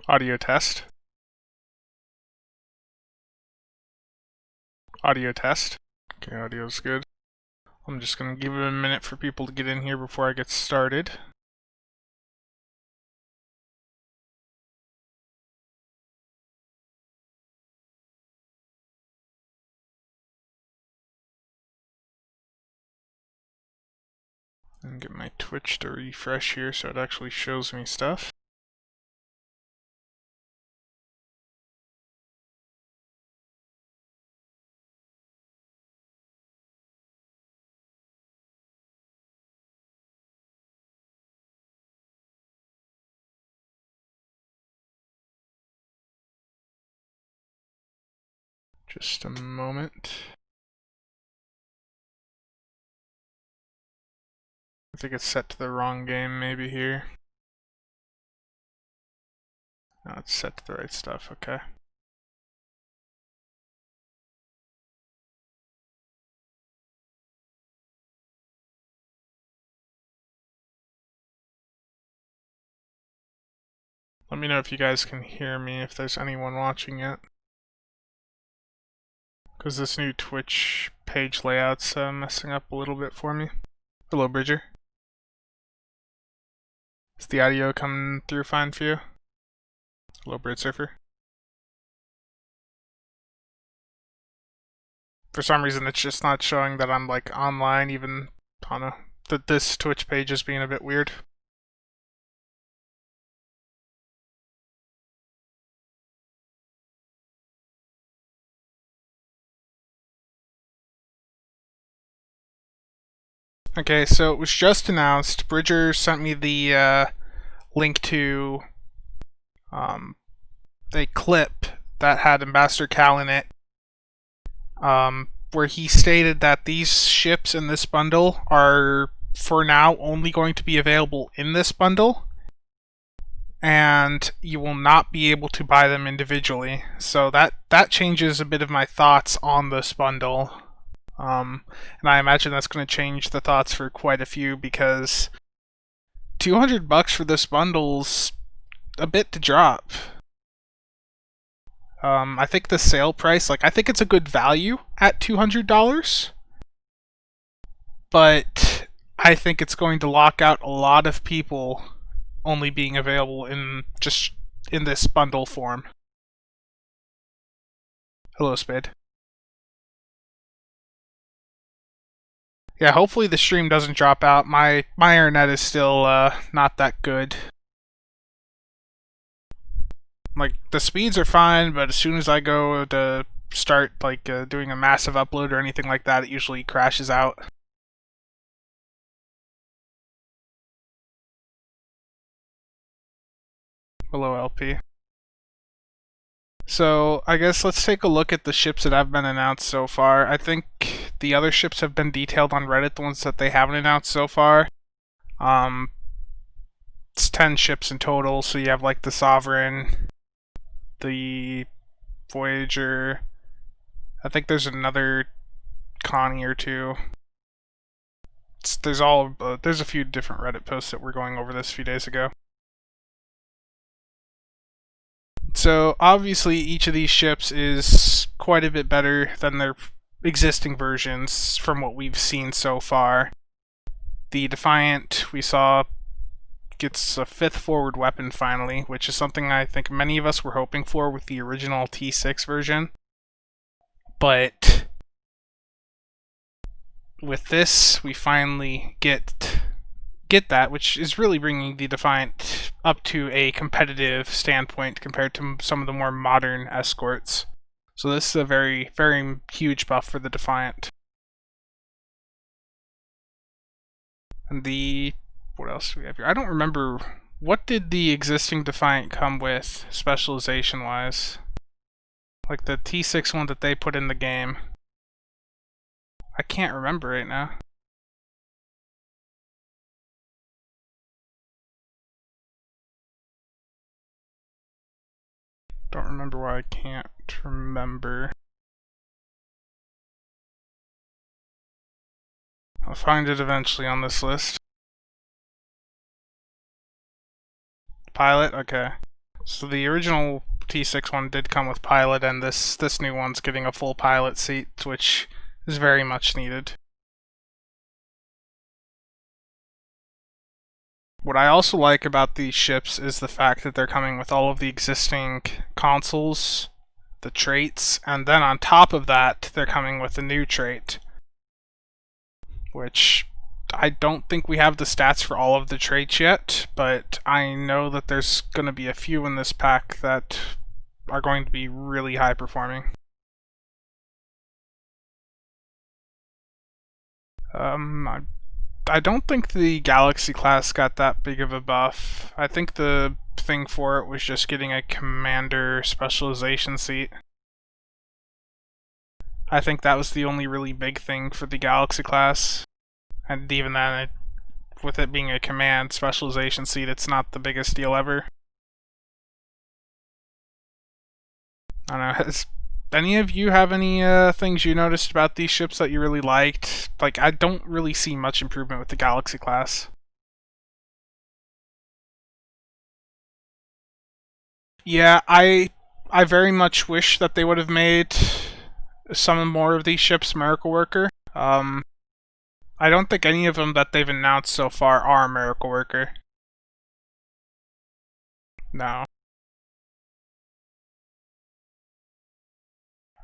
Audio test. Audio test. Okay, audio's good. I'm just gonna give it a minute for people to get in here before I get started. And get my Twitch to refresh here so it actually shows me stuff. Just a moment. I think it's set to the wrong game maybe here. No, it's set to the right stuff, okay. Let me know if you guys can hear me, if there's anyone watching it. Because this new Twitch page layout's messing up a little bit for me. Hello, Bridger. Is the audio coming through fine for you? Hello, Bird Surfer. For some reason, it's just not showing that I'm like online, even on that this Twitch page is being a bit weird. Okay, so it was just announced. Bridger sent me the link to a clip that had Ambassador Cal in it, where he stated that these ships in this bundle are, for now, only going to be available in this bundle, and you will not be able to buy them individually. So that changes a bit of my thoughts on this bundle. And I imagine that's going to change the thoughts for quite a few, because $200 for this bundle's a bit to drop. I think the sale price, I think it's a good value at $200, but I think it's going to lock out a lot of people only being available in this bundle form. Hello, Spade. Yeah, hopefully the stream doesn't drop out. My internet is still not that good. The speeds are fine, but as soon as I go to start doing a massive upload or anything like that, it usually crashes out. Hello, LP. So, I guess let's take a look at the ships that have been announced so far. I think the other ships have been detailed on Reddit, the ones that they haven't announced so far. It's 10 ships in total, so you have the Sovereign, the Voyager. I think there's another Connie or two. There's a few different Reddit posts that were going over this a few days ago. So obviously each of these ships is quite a bit better than their existing versions from what we've seen so far. The Defiant, we saw, gets a 5th forward weapon finally, which is something I think many of us were hoping for with the original T6 version. But with this, we finally get that, which is really bringing the Defiant up to a competitive standpoint compared to some of the more modern escorts. So this is a very, very huge buff for the Defiant. And what else do we have here? I don't remember, what did the existing Defiant come with, specialization-wise? The T6 one that they put in the game. I can't remember right now. Don't remember why I can't remember. I'll find it eventually on this list. Pilot? Okay. So the original T6 one did come with pilot, and this new one's getting a full pilot seat, which is very much needed. What I also like about these ships is the fact that they're coming with all of the existing consoles, the traits, and then on top of that, they're coming with a new trait, which I don't think we have the stats for all of the traits yet, but I know that there's going to be a few in this pack that are going to be really high performing. I don't think the Galaxy class got that big of a buff. I think the thing for it was just getting a commander specialization seat. I think that was the only really big thing for the Galaxy class. And even then, with it being a command specialization seat, it's not the biggest deal ever. I don't know, has any of you have any things you noticed about these ships that you really liked? Like, I don't really see much improvement with the Galaxy class. Yeah, I very much wish that they would have made some more of these ships Miracle Worker. I don't think any of them that they've announced so far are Miracle Worker. No.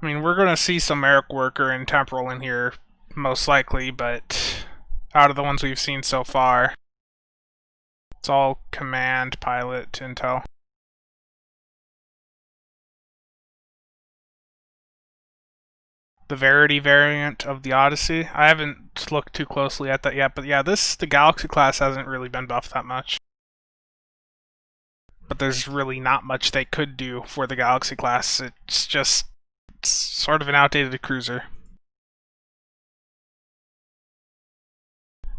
I mean, we're gonna see some Miracle Worker and Temporal in here, most likely, but out of the ones we've seen so far, it's all command, pilot, intel. The Verity variant of the Odyssey. I haven't looked too closely at that yet, but yeah, the Galaxy class hasn't really been buffed that much. But there's really not much they could do for the Galaxy class. It's just sort of an outdated cruiser.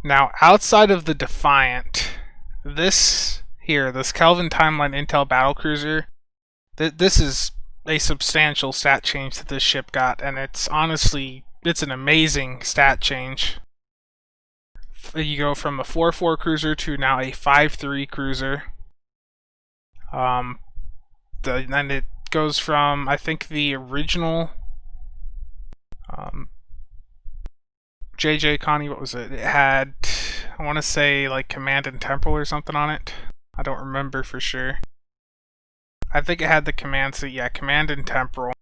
Now, outside of the Defiant, this Kelvin Timeline Intel Battlecruiser, this is a substantial stat change that this ship got, and it's an amazing stat change. You go from a 4-4 cruiser to now a 5-3 cruiser. Then it goes from, I think, the original JJ Connie, what was it? It had, I want to say, like Command and Temporal or something on it. I don't remember for sure. I think it had the command seat, yeah, Command and Temporal,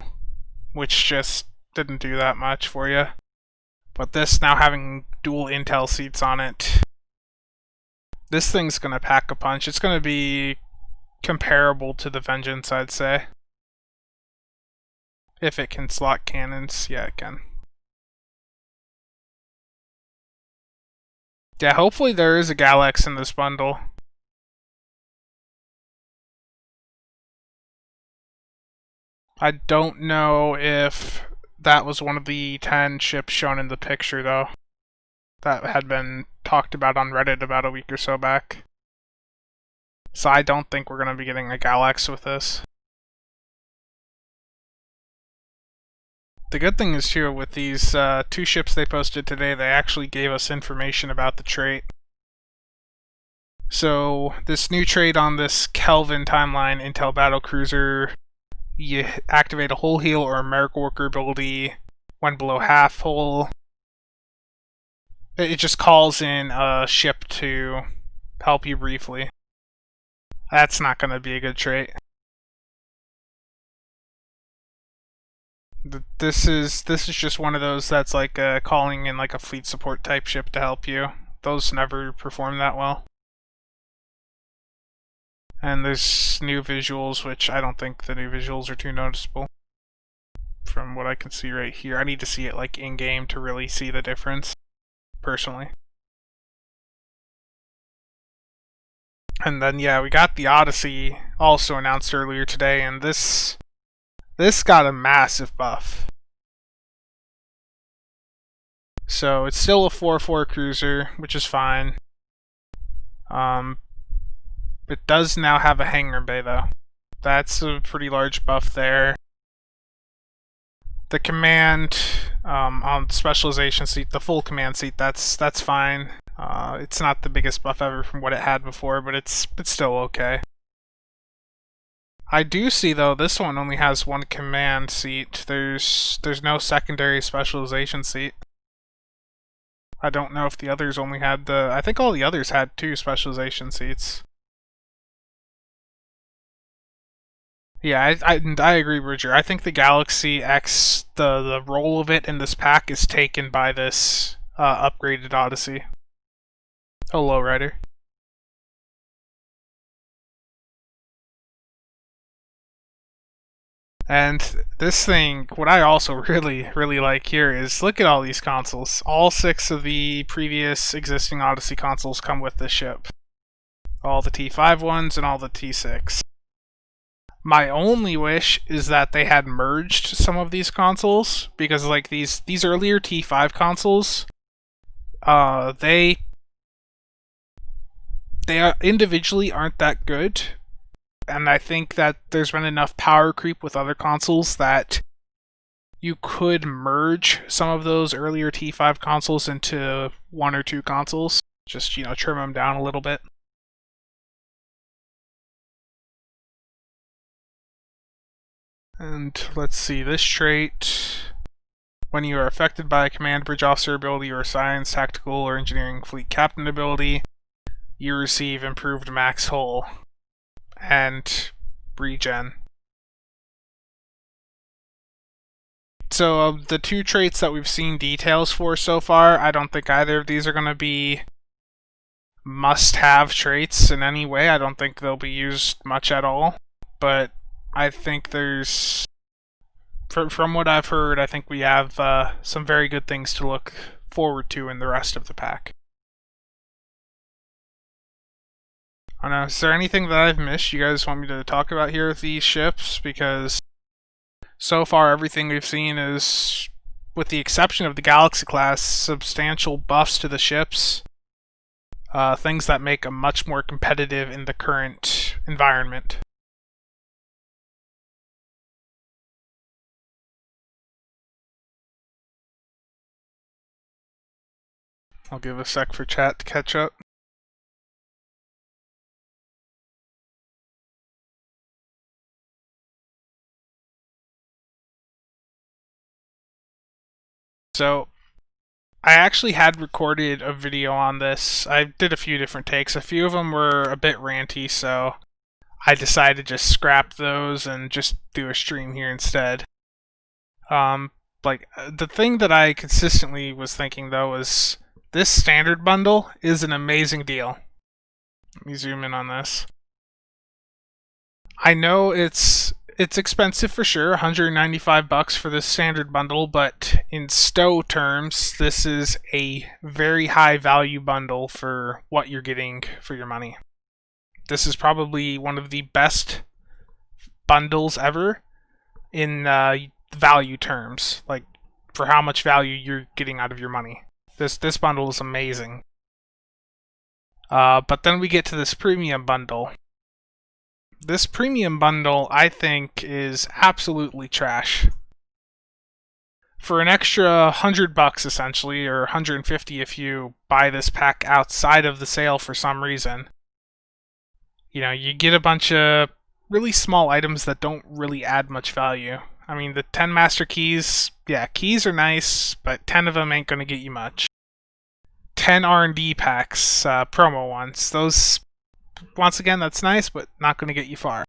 which just didn't do that much for you. But this now having dual Intel seats on it, this thing's gonna pack a punch. It's gonna be comparable to the Vengeance, I'd say. If it can slot cannons, yeah, it can. Yeah, hopefully there is a Galax in this bundle. I don't know if that was one of the 10 ships shown in the picture, though. That had been talked about on Reddit about a week or so back. So I don't think we're going to be getting a Galax with this. The good thing is, too, with these 2 ships they posted today, they actually gave us information about the trait. So, this new trait on this Kelvin Timeline Intel Battlecruiser, you activate a Hull Heal or a Miracle Worker ability when below half hull. It just calls in a ship to help you briefly. That's not going to be a good trait. This is just one of those that's like calling in like a fleet support type ship to help you. Those never perform that well. And there's new visuals, which I don't think the new visuals are too noticeable. From what I can see right here. I need to see it like in-game to really see the difference, personally. And then yeah, we got the Odyssey also announced earlier today, and this got a massive buff. So it's still a 4-4 cruiser, which is fine. It does now have a hangar bay, though. That's a pretty large buff there. The command on specialization seat, the full command seat, that's fine. It's not the biggest buff ever from what it had before, but it's still okay. I do see though this one only has one command seat. There's no secondary specialization seat. I don't know if the others only had I think all the others had 2 specialization seats. Yeah, I agree, Bridger. I think the Galaxy X, the role of it in this pack is taken by this upgraded Odyssey. Oh, Lowrider. And this thing, what I also really like here is look at all these consoles. All 6 of the previous existing Odyssey consoles come with this ship. All the T5 ones and all the T6. My only wish is that they had merged some of these consoles, because like these earlier T5 consoles, they individually aren't that good. And I think that there's been enough power creep with other consoles that you could merge some of those earlier T5 consoles into 1 or 2 consoles. Just, trim them down a little bit. And let's see, this trait. When you are affected by a command bridge officer ability or science, tactical, or engineering fleet captain ability, you receive improved max hull and regen. So the 2 traits that we've seen details for so far, I don't think either of these are going to be must-have traits in any way. I don't think they'll be used much at all. But I think there's, from what I've heard, I think we have some very good things to look forward to in the rest of the pack. I don't know, is there anything that I've missed you guys want me to talk about here with these ships? Because so far everything we've seen is, with the exception of the Galaxy class, substantial buffs to the ships. Things that make them much more competitive in the current environment. I'll give a sec for chat to catch up. So, I actually had recorded a video on this. I did a few different takes. A few of them were a bit ranty, so I decided to just scrap those and just do a stream here instead. The thing that I consistently was thinking though was this standard bundle is an amazing deal. Let me zoom in on this. I know it's expensive for sure, $195 for this standard bundle, but in STO terms, this is a very high value bundle for what you're getting for your money. This is probably one of the best bundles ever in value terms, like for how much value you're getting out of your money. This bundle is amazing. But then we get to this premium bundle. This premium bundle, I think, is absolutely trash. For an extra $100 essentially, or $150 if you buy this pack outside of the sale for some reason, you get a bunch of really small items that don't really add much value. I mean, the 10 master keys, yeah, keys are nice, but 10 of them ain't gonna get you much. 10 R&D packs, promo ones, those, once again, that's nice, but not going to get you far.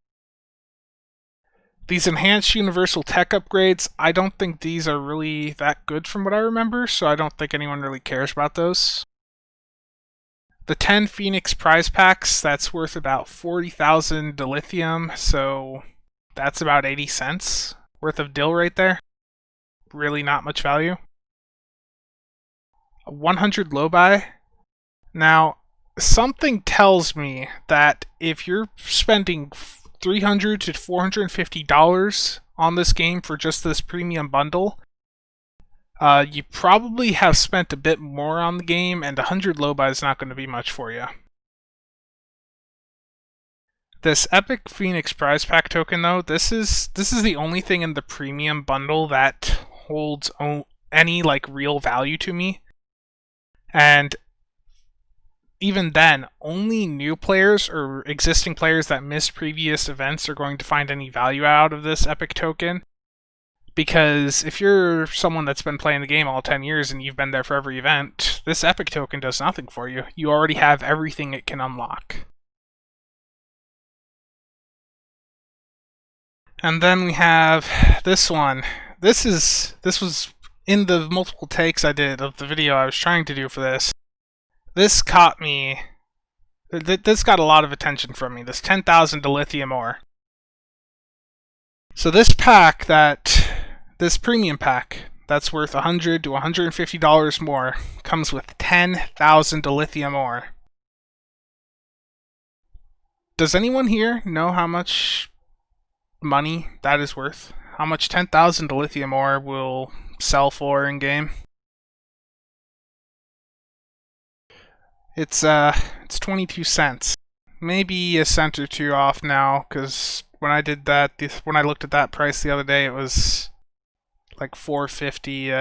These enhanced universal tech upgrades, I don't think these are really that good from what I remember, so I don't think anyone really cares about those. The 10 Phoenix prize packs, that's worth about 40,000 dilithium, so that's about 80 cents worth of dill right there. Really not much value. 100 low buy. Now, something tells me that if you're spending $300 to $450 on this game for just this premium bundle, you probably have spent a bit more on the game, and 100 low buy is not going to be much for you. This Epic Phoenix Prize Pack token, though, this is the only thing in the premium bundle that holds any real value to me. And even then, only new players or existing players that missed previous events are going to find any value out of this epic token. Because if you're someone that's been playing the game all 10 years and you've been there for every event, this epic token does nothing for you. You already have everything it can unlock. And then we have this one. This was in the multiple takes I did of the video I was trying to do for this. This caught me. This got a lot of attention from me. This 10,000 dilithium ore. So this premium pack that's worth $100 to $150 more comes with 10,000 dilithium ore. Does anyone here know how much money that is worth? How much 10,000 dilithium ore will sell for in game? It's 22 cents. Maybe a cent or two off now, because when I looked at that price the other day, it was like 450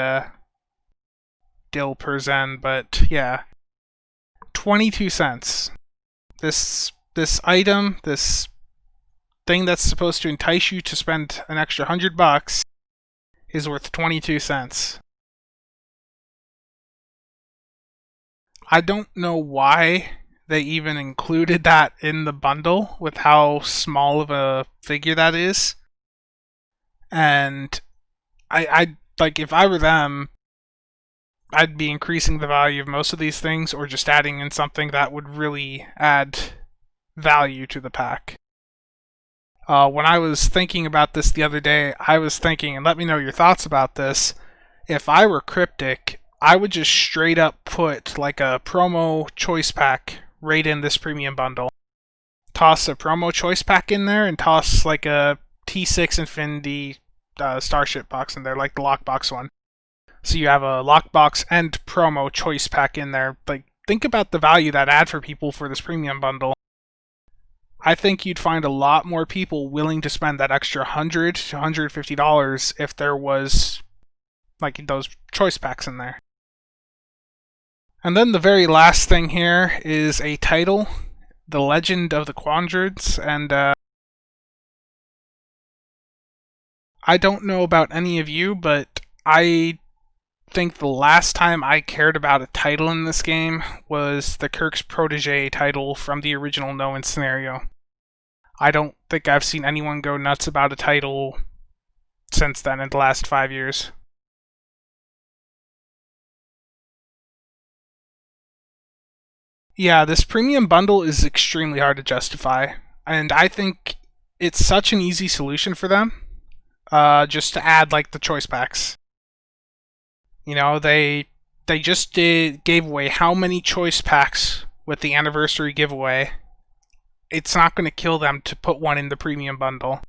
dil per zen, but yeah, 22 cents. This item, this thing that's supposed to entice you to spend an extra $100 is worth 22 cents. I don't know why they even included that in the bundle with how small of a figure that is. And I like, if I were them, I'd be increasing the value of most of these things or just adding in something that would really add value to the pack. When I was thinking about this the other day, I was thinking, and let me know your thoughts about this, if I were Cryptic, I would just straight up put like a promo choice pack right in this premium bundle. Toss a promo choice pack in there and toss like a T6 Infinity Starship box in there, like the lockbox one. So you have a lockbox and promo choice pack in there. Like, think about the value that add for people for this premium bundle. I think you'd find a lot more people willing to spend that extra $100 to $150 if there was like those choice packs in there. And then the very last thing here is a title, The Legend of the Quandrids, and I don't know about any of you, but I think the last time I cared about a title in this game was the Kirk's Protege title from the original No Win scenario. I don't think I've seen anyone go nuts about a title since then in the last 5 years. Yeah, this premium bundle is extremely hard to justify, and I think it's such an easy solution for them, just to add like the choice packs. You know, they just gave away how many choice packs with the anniversary giveaway. It's not going to kill them to put one in the premium bundle.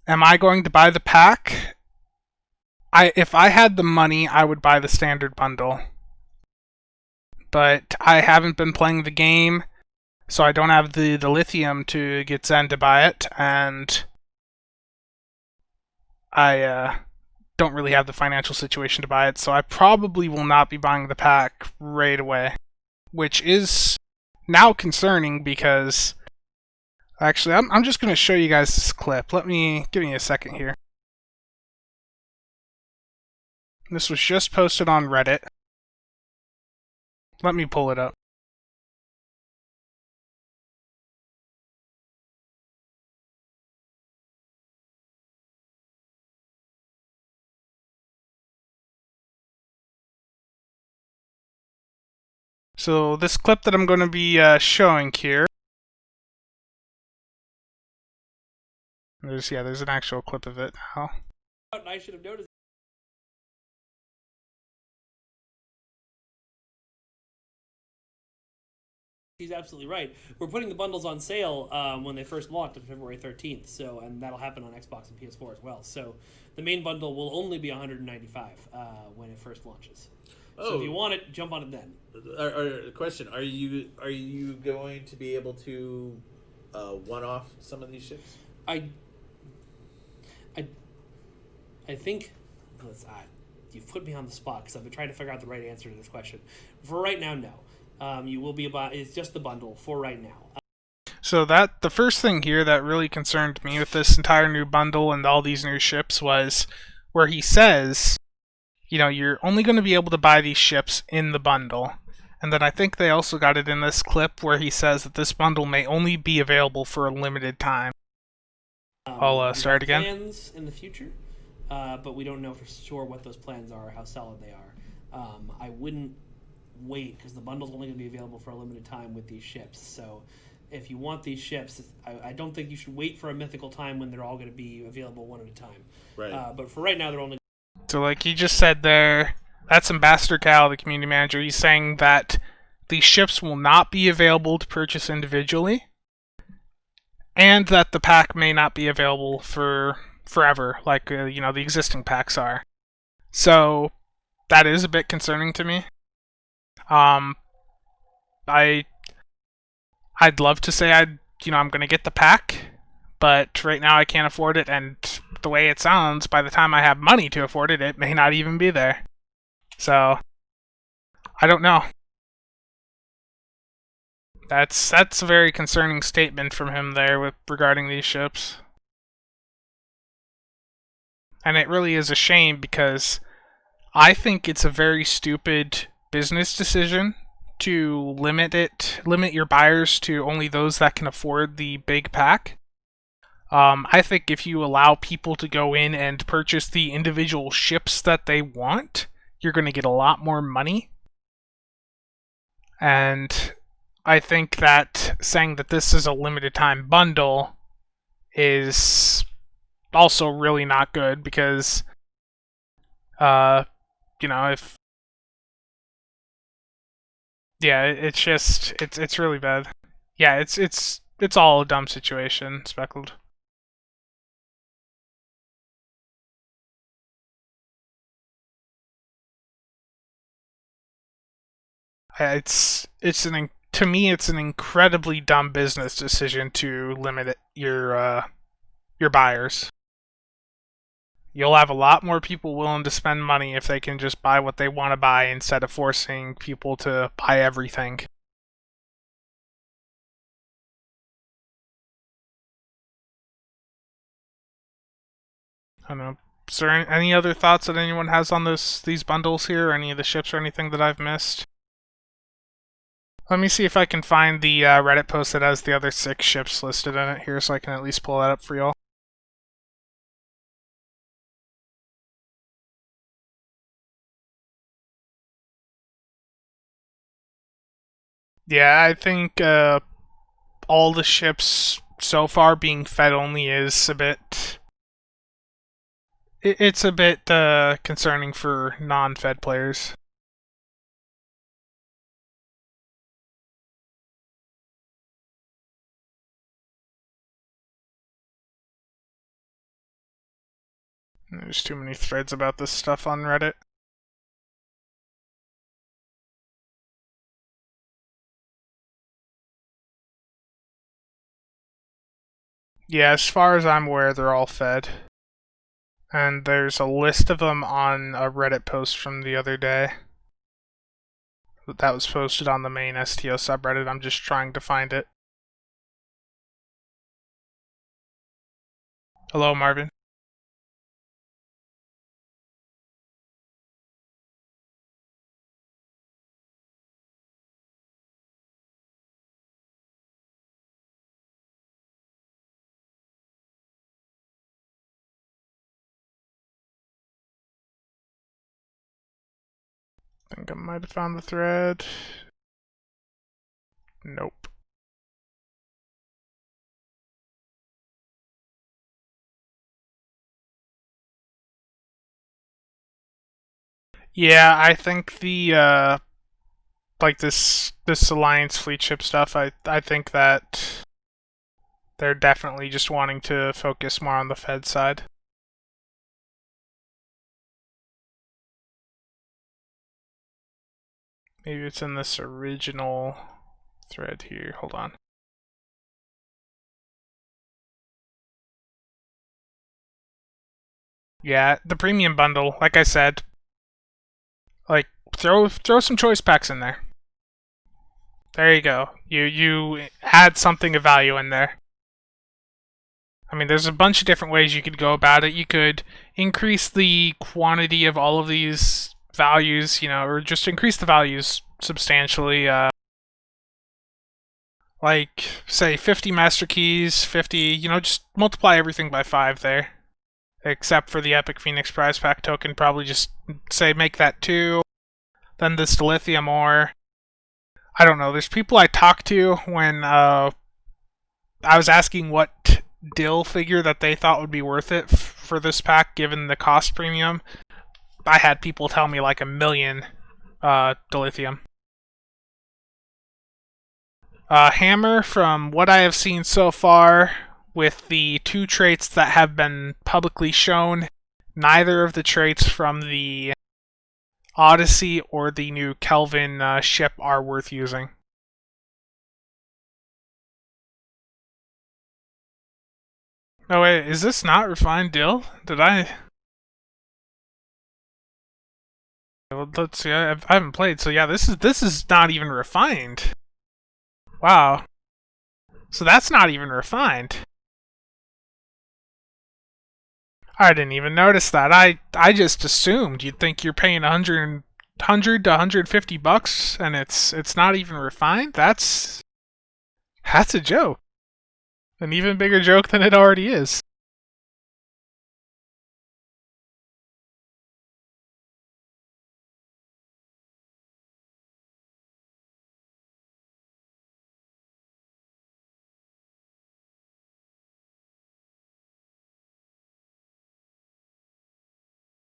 Am I going to buy the pack? If I had the money, I would buy the standard bundle. But I haven't been playing the game, so I don't have the lithium to get Zen to buy it, and I don't really have the financial situation to buy it, so I probably will not be buying the pack right away. Which is now concerning because... Actually, I'm just going to show you guys this clip. Give me a second here. This was just posted on Reddit. Let me pull it up. So this clip that I'm going to be showing here, there's an actual clip of it now. I should have noticed. He's absolutely right. We're putting the bundles on sale when they first launched on February 13th, and that'll happen on Xbox and PS4 as well. So the main bundle will only be $195 when it first launches. So if you want it, jump on it then. Question: Are you going to be able to one-off some of these ships? I think you've put me on the spot because I've been trying to figure out the right answer to this question. For right now, no. You will be about. It's just the bundle for right now. So the first thing here that really concerned me with this entire new bundle and all these new ships was where he says, you're only going to be able to buy these ships in the bundle. And then I think they also got it in this clip where he says that this bundle may only be available for a limited time. I'll start again. Plans in the future, but we don't know for sure what those plans are, how solid they are. I wouldn't wait because the bundle's only going to be available for a limited time with these ships. So if you want these ships, I don't think you should wait for a mythical time when they're all going to be available one at a time. Right. But for right now, they're only. So like he just said there, that's Ambassador Cal, the community manager. He's saying that these ships will not be available to purchase individually, and that the pack may not be available for forever, like the existing packs are. So that is a bit concerning to me. I'd love to say I'm going to get the pack, but right now I can't afford it, and the way it sounds, by the time I have money to afford it, it may not even be there. So I don't know. That's a very concerning statement from him there regarding these ships. And it really is a shame because I think it's a very stupid business decision to limit your buyers to only those that can afford the big pack. I think if you allow people to go in and purchase the individual ships that they want, you're going to get a lot more money. And I think that saying that this is a limited time bundle is also really not good because, if it's really bad. Yeah, it's all a dumb situation, Speckled. To me, it's an incredibly dumb business decision to limit your buyers. You'll have a lot more people willing to spend money if they can just buy what they want to buy instead of forcing people to buy everything. I don't know. Is there any other thoughts that anyone has on these bundles here, or any of the ships, or anything that I've missed? Let me see if I can find the Reddit post that has the other 6 ships listed in it here, so I can at least pull that up for y'all. Yeah, I think all the ships so far being fed only is a bit. It's a bit concerning for non-fed players. There's too many threads about this stuff on Reddit. Yeah, as far as I'm aware, they're all fed. And there's a list of them on a Reddit post from the other day. That was posted on the main STO subreddit. I'm just trying to find it. Hello, Marvin. I think I might have found the thread. Nope. Yeah, I think the this Alliance fleet ship stuff, I think that they're definitely just wanting to focus more on the Fed side. Maybe it's in this original thread here. Hold on. Yeah, the premium bundle, like I said, Like, throw some choice packs in there. There you go. You add something of value in there. I mean, there's a bunch of different ways you could go about it. You could increase the quantity of all of these values, or just increase the values substantially. Like, say, 50 Master Keys, 50, just multiply everything by 5 there. Except for the Epic Phoenix Prize Pack token, probably just, say, make that 2. Then this Dilithium ore. I don't know, there's people I talked to when I was asking what Dill figure that they thought would be worth it for this pack, given the cost premium. I had people tell me like 1,000,000 Dilithium. Hammer, from what I have seen so far, with the 2 traits that have been publicly shown, neither of the traits from the Odyssey or the new Kelvin ship are worth using. Oh wait, is this not refined Dill? Did I... Well, let's see, I haven't played, so yeah, this is not even refined. Wow. So that's not even refined. I didn't even notice that. I just assumed you'd think you're paying 100 to 150 bucks and it's not even refined. That's a joke. An even bigger joke than it already is.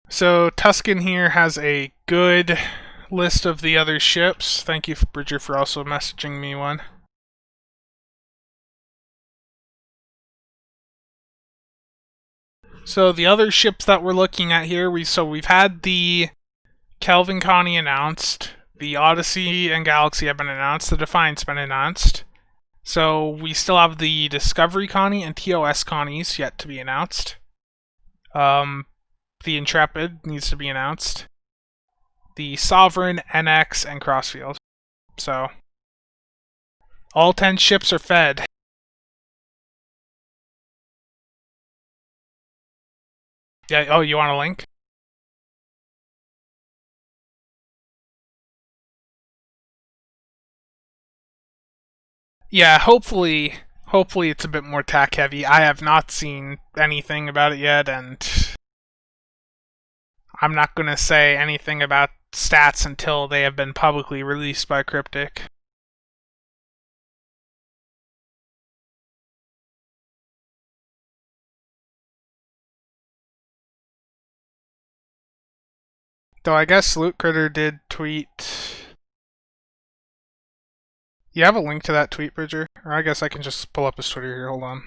So Tuscan here has a good list of the other ships. Thank you, Bridger, for also messaging me one. So the other ships that we're looking at here, we've had the Kelvin Connie announced, the Odyssey and Galaxy have been announced, the Defiant's been announced. So we still have the Discovery Connie and TOS Connies yet to be announced. The Intrepid needs to be announced. The Sovereign, NX, and Crossfield. So all 10 ships are fed. Yeah, oh, you want a link? Yeah, hopefully it's a bit more tack heavy. I have not seen anything about it yet, and I'm not going to say anything about stats until they have been publicly released by Cryptic. Though I guess Loot Critter did tweet... You have a link to that tweet, Bridger? Or I guess I can just pull up his Twitter here, hold on.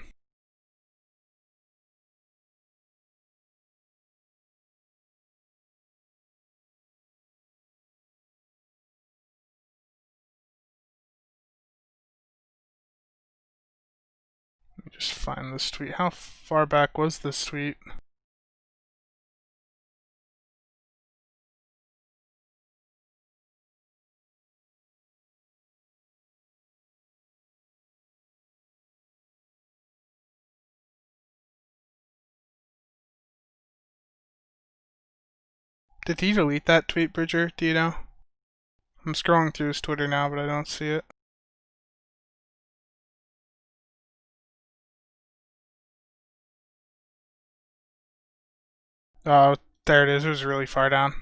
Let me just find this tweet. How far back was this tweet? Did he delete that tweet, Bridger? Do you know? I'm scrolling through his Twitter now, but I don't see it. Oh, there it is. It was really far down.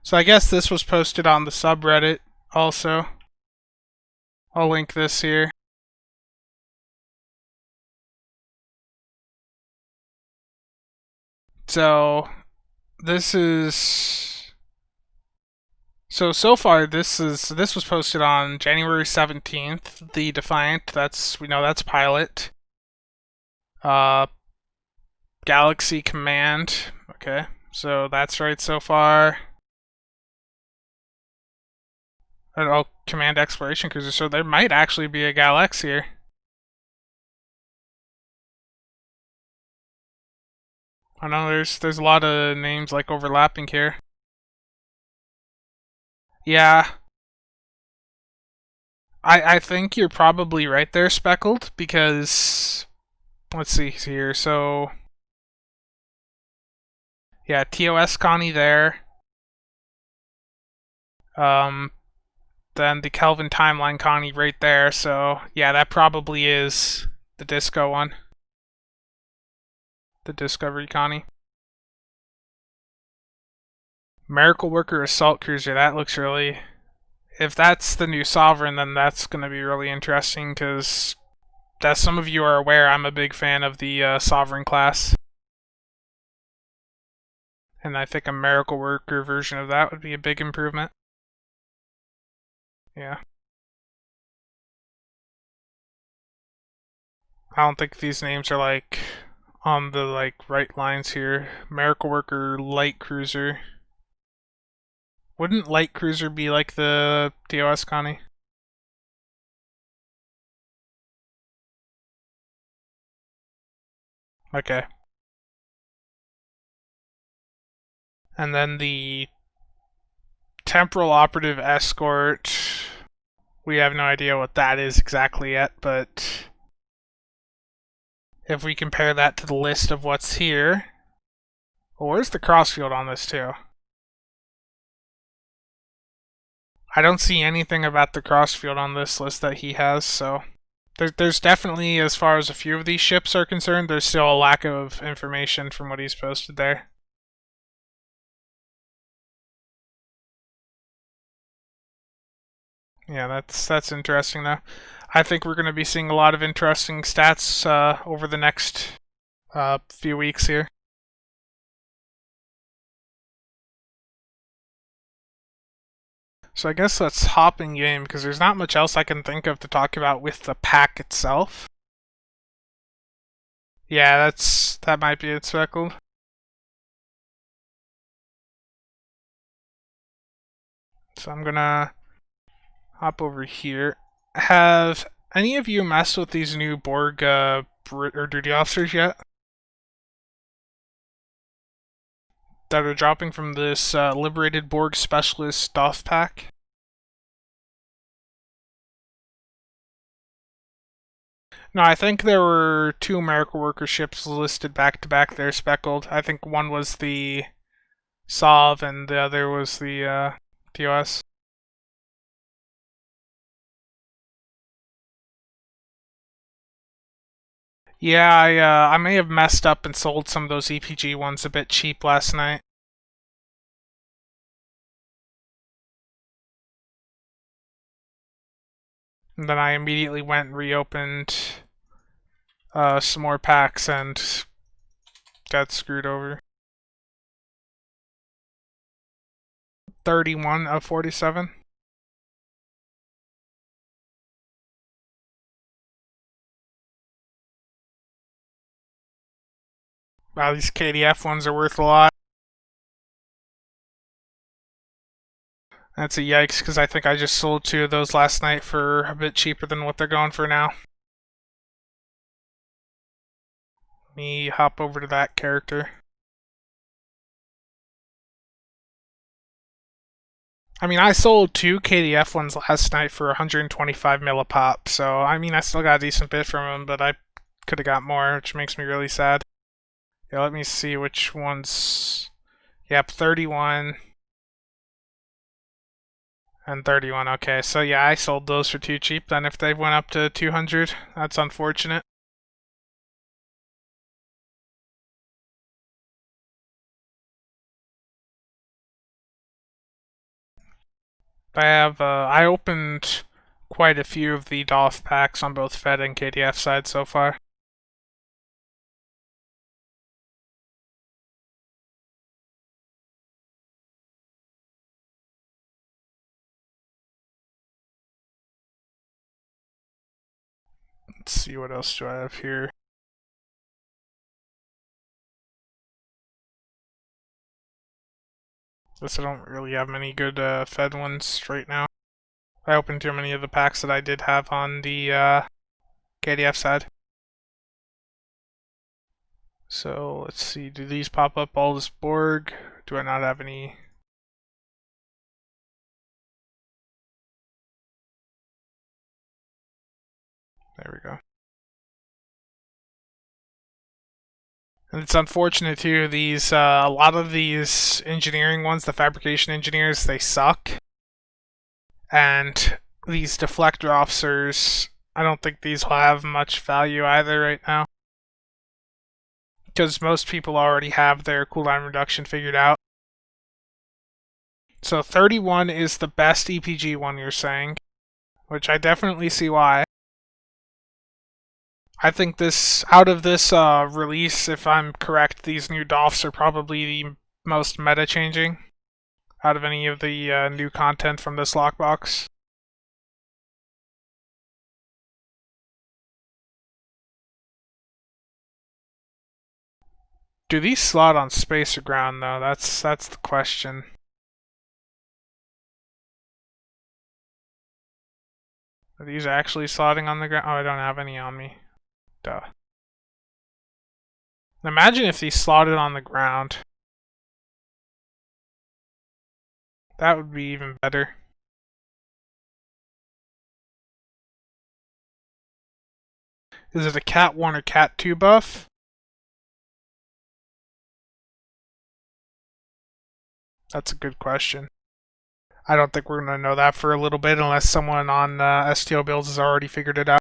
So I guess this was posted on the subreddit also. I'll link this here. So this is so far this was posted on January 17th. The Defiant, we know that's Pilot. Galaxy Command. Okay. So that's right so far. Oh, Command Exploration Cruiser. So there might actually be a Galax here. I know there's a lot of names like overlapping here. Yeah, I think you're probably right there, Speckled, because let's see here. So yeah, TOS Connie there. Um, then the Kelvin Timeline Connie right there. So yeah, that probably is the Disco one, the Discovery Connie. Miracle Worker Assault Cruiser. That looks really. If that's the new Sovereign, then that's going to be really interesting because, as some of you are aware, I'm a big fan of the Sovereign class. And I think a Miracle Worker version of that would be a big improvement. Yeah. I don't think these names are like on the like right lines here. Miracle Worker Light Cruiser. Wouldn't Light Cruiser be like the TOS Connie? Okay. And then the Temporal Operative Escort. We have no idea what that is exactly yet, but if we compare that to the list of what's here. Well, where's the crossfield on this too? I don't see anything about the crossfield on this list that he has, so there's definitely, as far as a few of these ships are concerned, there's still a lack of information from what he's posted there. Yeah, that's interesting though. I think we're going to be seeing a lot of interesting stats over the next few weeks here. So I guess let's hop in game because there's not much else I can think of to talk about with the pack itself. Yeah, that might be it, Speckled. So I'm gonna hop over here. Have any of you messed with these new Borg or duty officers yet? That are dropping from this Liberated Borg Specialist Doff pack? No, I think there were two Miracle Worker ships listed back to back there, Speckled. I think one was the Sov and the other was the TOS. Yeah, I may have messed up and sold some of those EPG ones a bit cheap last night. And then I immediately went and reopened some more packs and got screwed over. 31 of 47. Wow, these KDF ones are worth a lot. That's a yikes, because I think I just sold two of those last night for a bit cheaper than what they're going for now. Let me hop over to that character. I mean, I sold two KDF ones last night for 125 mil a pop, so I mean, I still got a decent bit from them, but I could have got more, which makes me really sad. Yeah, let me see which ones. Yep, 31 and 31. Okay, so yeah, I sold those for too cheap. Then if they went up to 200, that's unfortunate. I opened quite a few of the Doff packs on both Fed and KDF side so far. Let's see, what else do I have here? Guess I don't really have many good Fed ones right now. I opened too many of the packs that I did have on the KDF side. So let's see, do these pop up all as Borg? Do I not have any? There we go. And it's unfortunate too, these a lot of these engineering ones, the fabrication engineers, they suck. And these deflector officers, I don't think these will have much value either right now. Because most people already have their cooldown reduction figured out. So 31 is the best EPG one, you're saying, which I definitely see why. I think this, out of this release, if I'm correct, these new Doffs are probably the most meta changing out of any of the new content from this lockbox. Do these slot on space or ground though? That's the question. Are these actually slotting on the ground? Oh, I don't have any on me. Duh. Imagine if these slotted on the ground. That would be even better. Is it a Cat 1 or Cat 2 buff? That's a good question. I don't think we're going to know that for a little bit unless someone on STO Builds has already figured it out.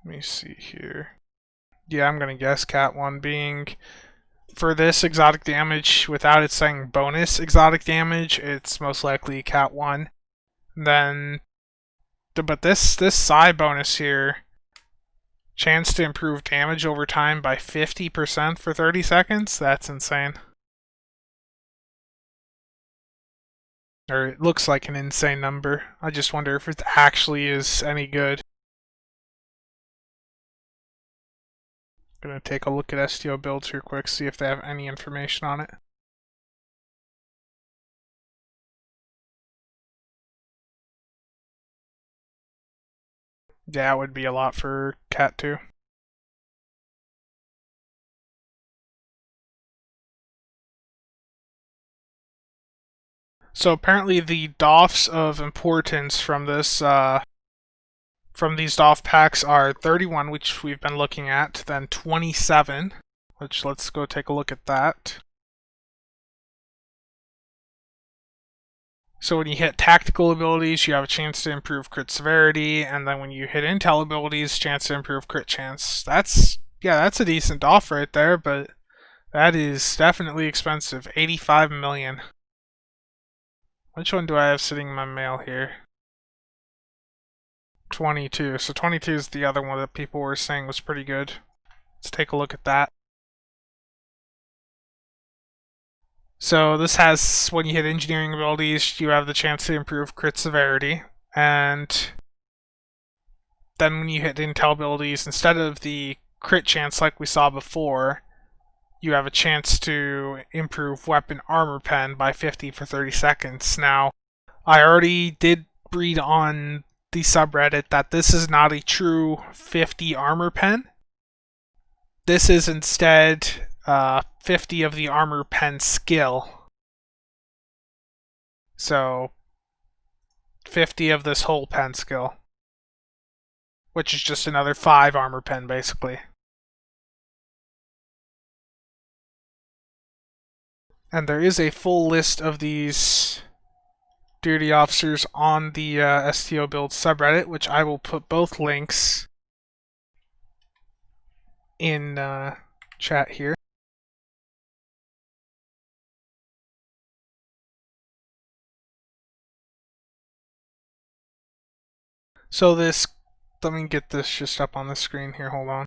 Let me see here. Yeah, I'm going to guess Cat 1 being... For this exotic damage, without it saying bonus exotic damage, it's most likely Cat 1. Then... But this psi bonus here... Chance to improve damage over time by 50% for 30 seconds? That's insane. Or it looks like an insane number. I just wonder if it actually is any good. Gonna take a look at STO builds here quick, see if they have any information on it. Yeah, it would be a lot for Cat 2. So apparently the Doffs of importance from this from these Doff packs are 31, which we've been looking at, then 27, which let's go take a look at that. So when you hit tactical abilities, you have a chance to improve crit severity, and then when you hit intel abilities, chance to improve crit chance. That's a decent Doff right there, but that is definitely expensive. 85 million. Which one do I have sitting in my mail here? 22. So 22 is the other one that people were saying was pretty good. Let's take a look at that. So this has, when you hit engineering abilities, you have the chance to improve crit severity. And then when you hit intel abilities, instead of the crit chance like we saw before, you have a chance to improve weapon armor pen by 50 for 30 seconds. Now, I already did read on the subreddit that this is not a true 50 armor pen. This is instead 50 of the armor pen skill. So 50 of this whole pen skill, which is just another 5 armor pen basically. And there is a full list of these duty officers on the STO Build subreddit, which I will put both links in chat here. So this, let me get this just up on the screen here, hold on.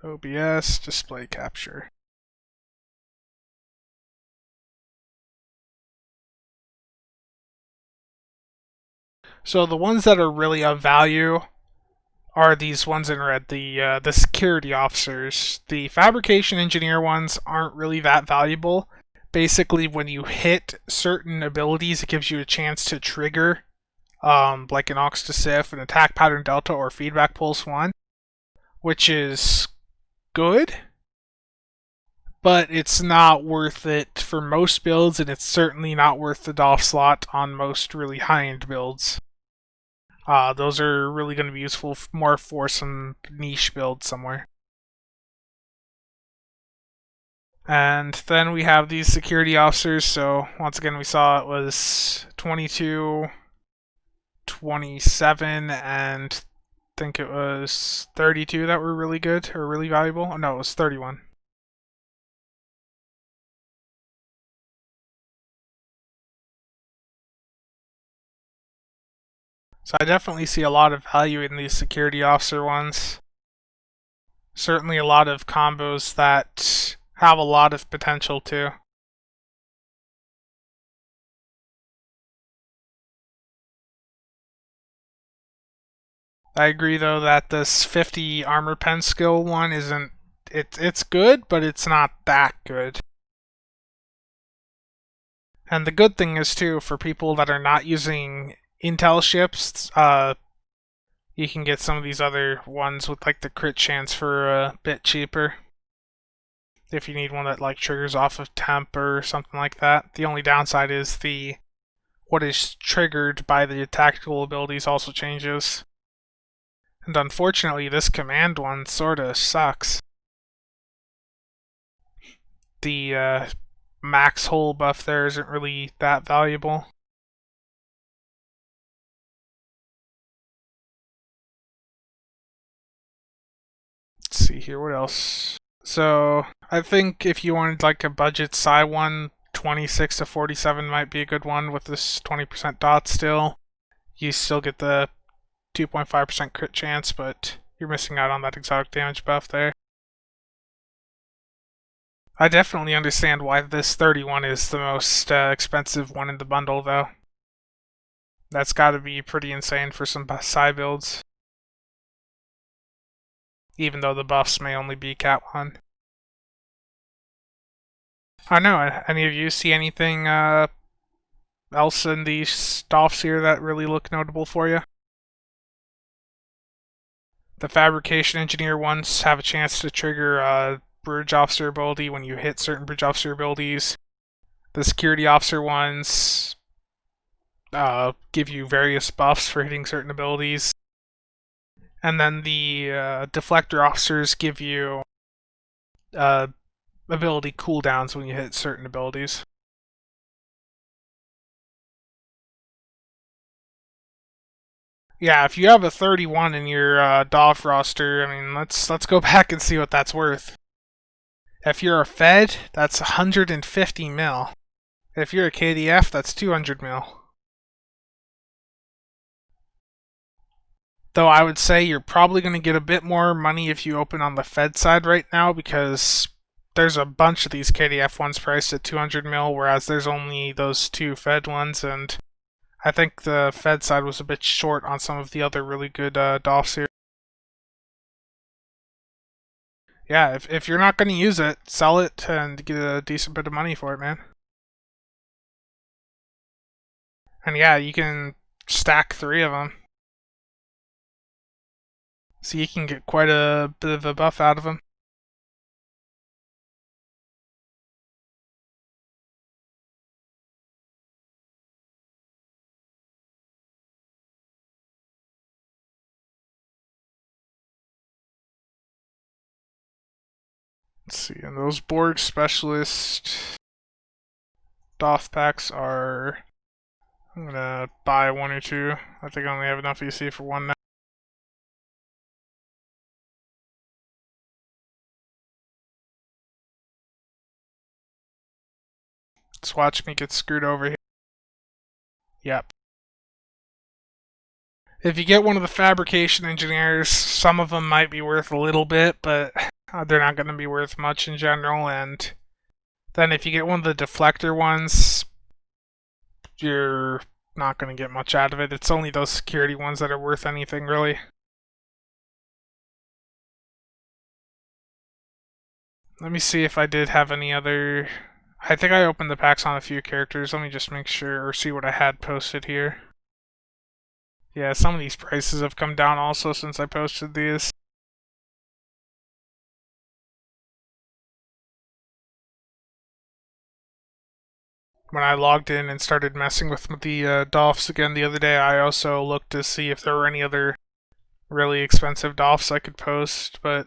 OBS, display capture. So the ones that are really of value are these ones in red, the security officers. The fabrication engineer ones aren't really that valuable. Basically, when you hit certain abilities, it gives you a chance to trigger, like an Ox to Sif, an attack pattern delta, or feedback pulse 1, which is good, but it's not worth it for most builds, and it's certainly not worth the Doff slot on most really high-end builds. Those are really going to be useful more for some niche builds somewhere. And then we have these security officers. So once again, we saw it was 22, 27, and I think it was 32 that were really good or really valuable. Oh, no, it was 31. So I definitely see a lot of value in these security officer ones. Certainly a lot of combos that have a lot of potential too. I agree though that this 50 armor pen skill one isn't it's good, but it's not that good. And the good thing is too, for people that are not using Intel ships, you can get some of these other ones with like the crit chance for a bit cheaper. If you need one that like triggers off of temp or something like that. The only downside is the what is triggered by the tactical abilities also changes. And unfortunately, this command one sorta sucks. The max hull buff there isn't really that valuable. Let's see here, what else? So, I think if you wanted like a budget Psi one, 26 to 47 might be a good one with this 20% dot still. You still get the 2.5% crit chance, but you're missing out on that exotic damage buff there. I definitely understand why this 31 is the most expensive one in the bundle, though. That's gotta be pretty insane for some Psi builds. Even though the buffs may only be Cat 1. I don't know, any of you see anything else in these Doffs here that really look notable for you? The fabrication engineer ones have a chance to trigger bridge officer ability when you hit certain bridge officer abilities. The security officer ones give you various buffs for hitting certain abilities. And then the deflector officers give you ability cooldowns when you hit certain abilities. Yeah, if you have a 31 in your Doff roster, I mean, let's go back and see what that's worth. If you're a Fed, that's 150 mil. If you're a KDF, that's 200 mil. Though I would say you're probably going to get a bit more money if you open on the Fed side right now, because there's a bunch of these KDF ones priced at 200 mil, whereas there's only those two Fed ones, and I think the Fed side was a bit short on some of the other really good Doffs here. Yeah, if you're not going to use it, sell it and get a decent bit of money for it, man. And yeah, you can stack 3 of them. So you can get quite a bit of a buff out of them. Let's see, and those Borg Specialist Doff packs are... I'm gonna buy 1 or 2. I think I only have enough EC for 1 now. Let's watch me get screwed over here. Yep. If you get one of the fabrication engineers, some of them might be worth a little bit, but they're not going to be worth much in general. And then if you get one of the deflector ones, you're not going to get much out of it. It's only those security ones that are worth anything, really. Let me see if I did have any other... I think I opened the packs on a few characters. Let me just make sure or see what I had posted here. Yeah, some of these prices have come down also since I posted these. When I logged in and started messing with the Doffs again the other day, I also looked to see if there were any other really expensive Doffs I could post, but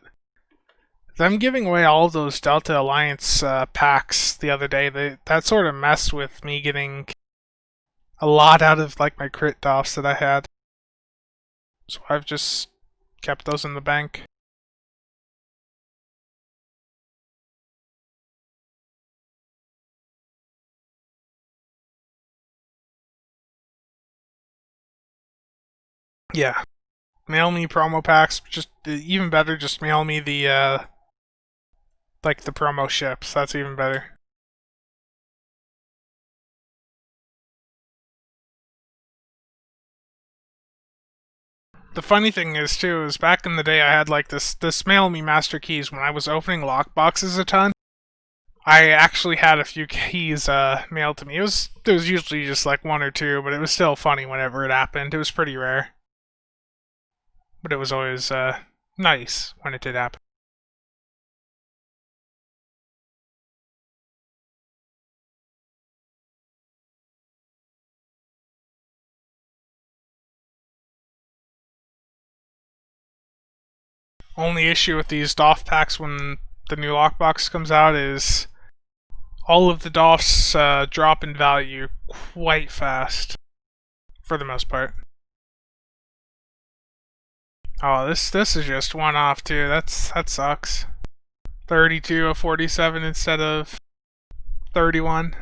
them giving away all of those Delta Alliance packs the other day, that sort of messed with me getting a lot out of like my crit Doffs that I had. So I've just kept those in the bank. Yeah. Mail me promo packs. Just even better, just mail me the like the promo ships. That's even better. The funny thing is too is back in the day I had like this mail me master keys when I was opening lock boxes a ton. I actually had a few keys mailed to me. It was usually just like one or two, but it was still funny whenever it happened. It was pretty rare, but it was always nice when it did happen. Only issue with these Doff packs when the new lockbox comes out is all of the Doffs drop in value quite fast, for the most part. Oh, this is just one off too. That sucks. 32 of 47 instead of 31.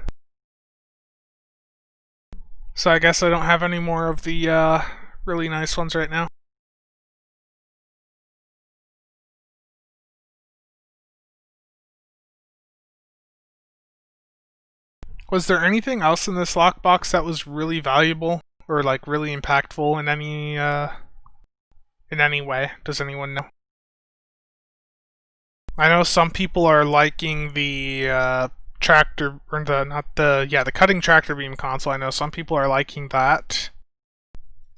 So I guess I don't have any more of the really nice ones right now. Was there anything else in this lockbox that was really valuable or like really impactful in any way? Does anyone know? I know some people are liking the tractor or the cutting tractor beam console. I know some people are liking that.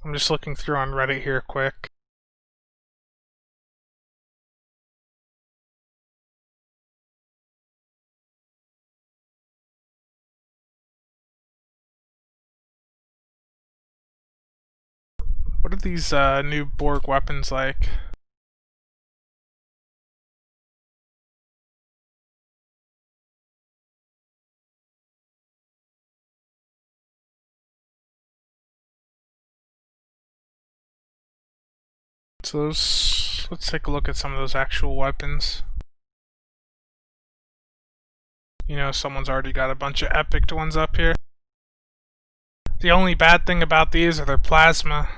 I'm just looking through on Reddit here quick. What are these new Borg weapons like? So let's take a look at some of those actual weapons. You know, someone's already got a bunch of epic ones up here. The only bad thing about these are their plasma.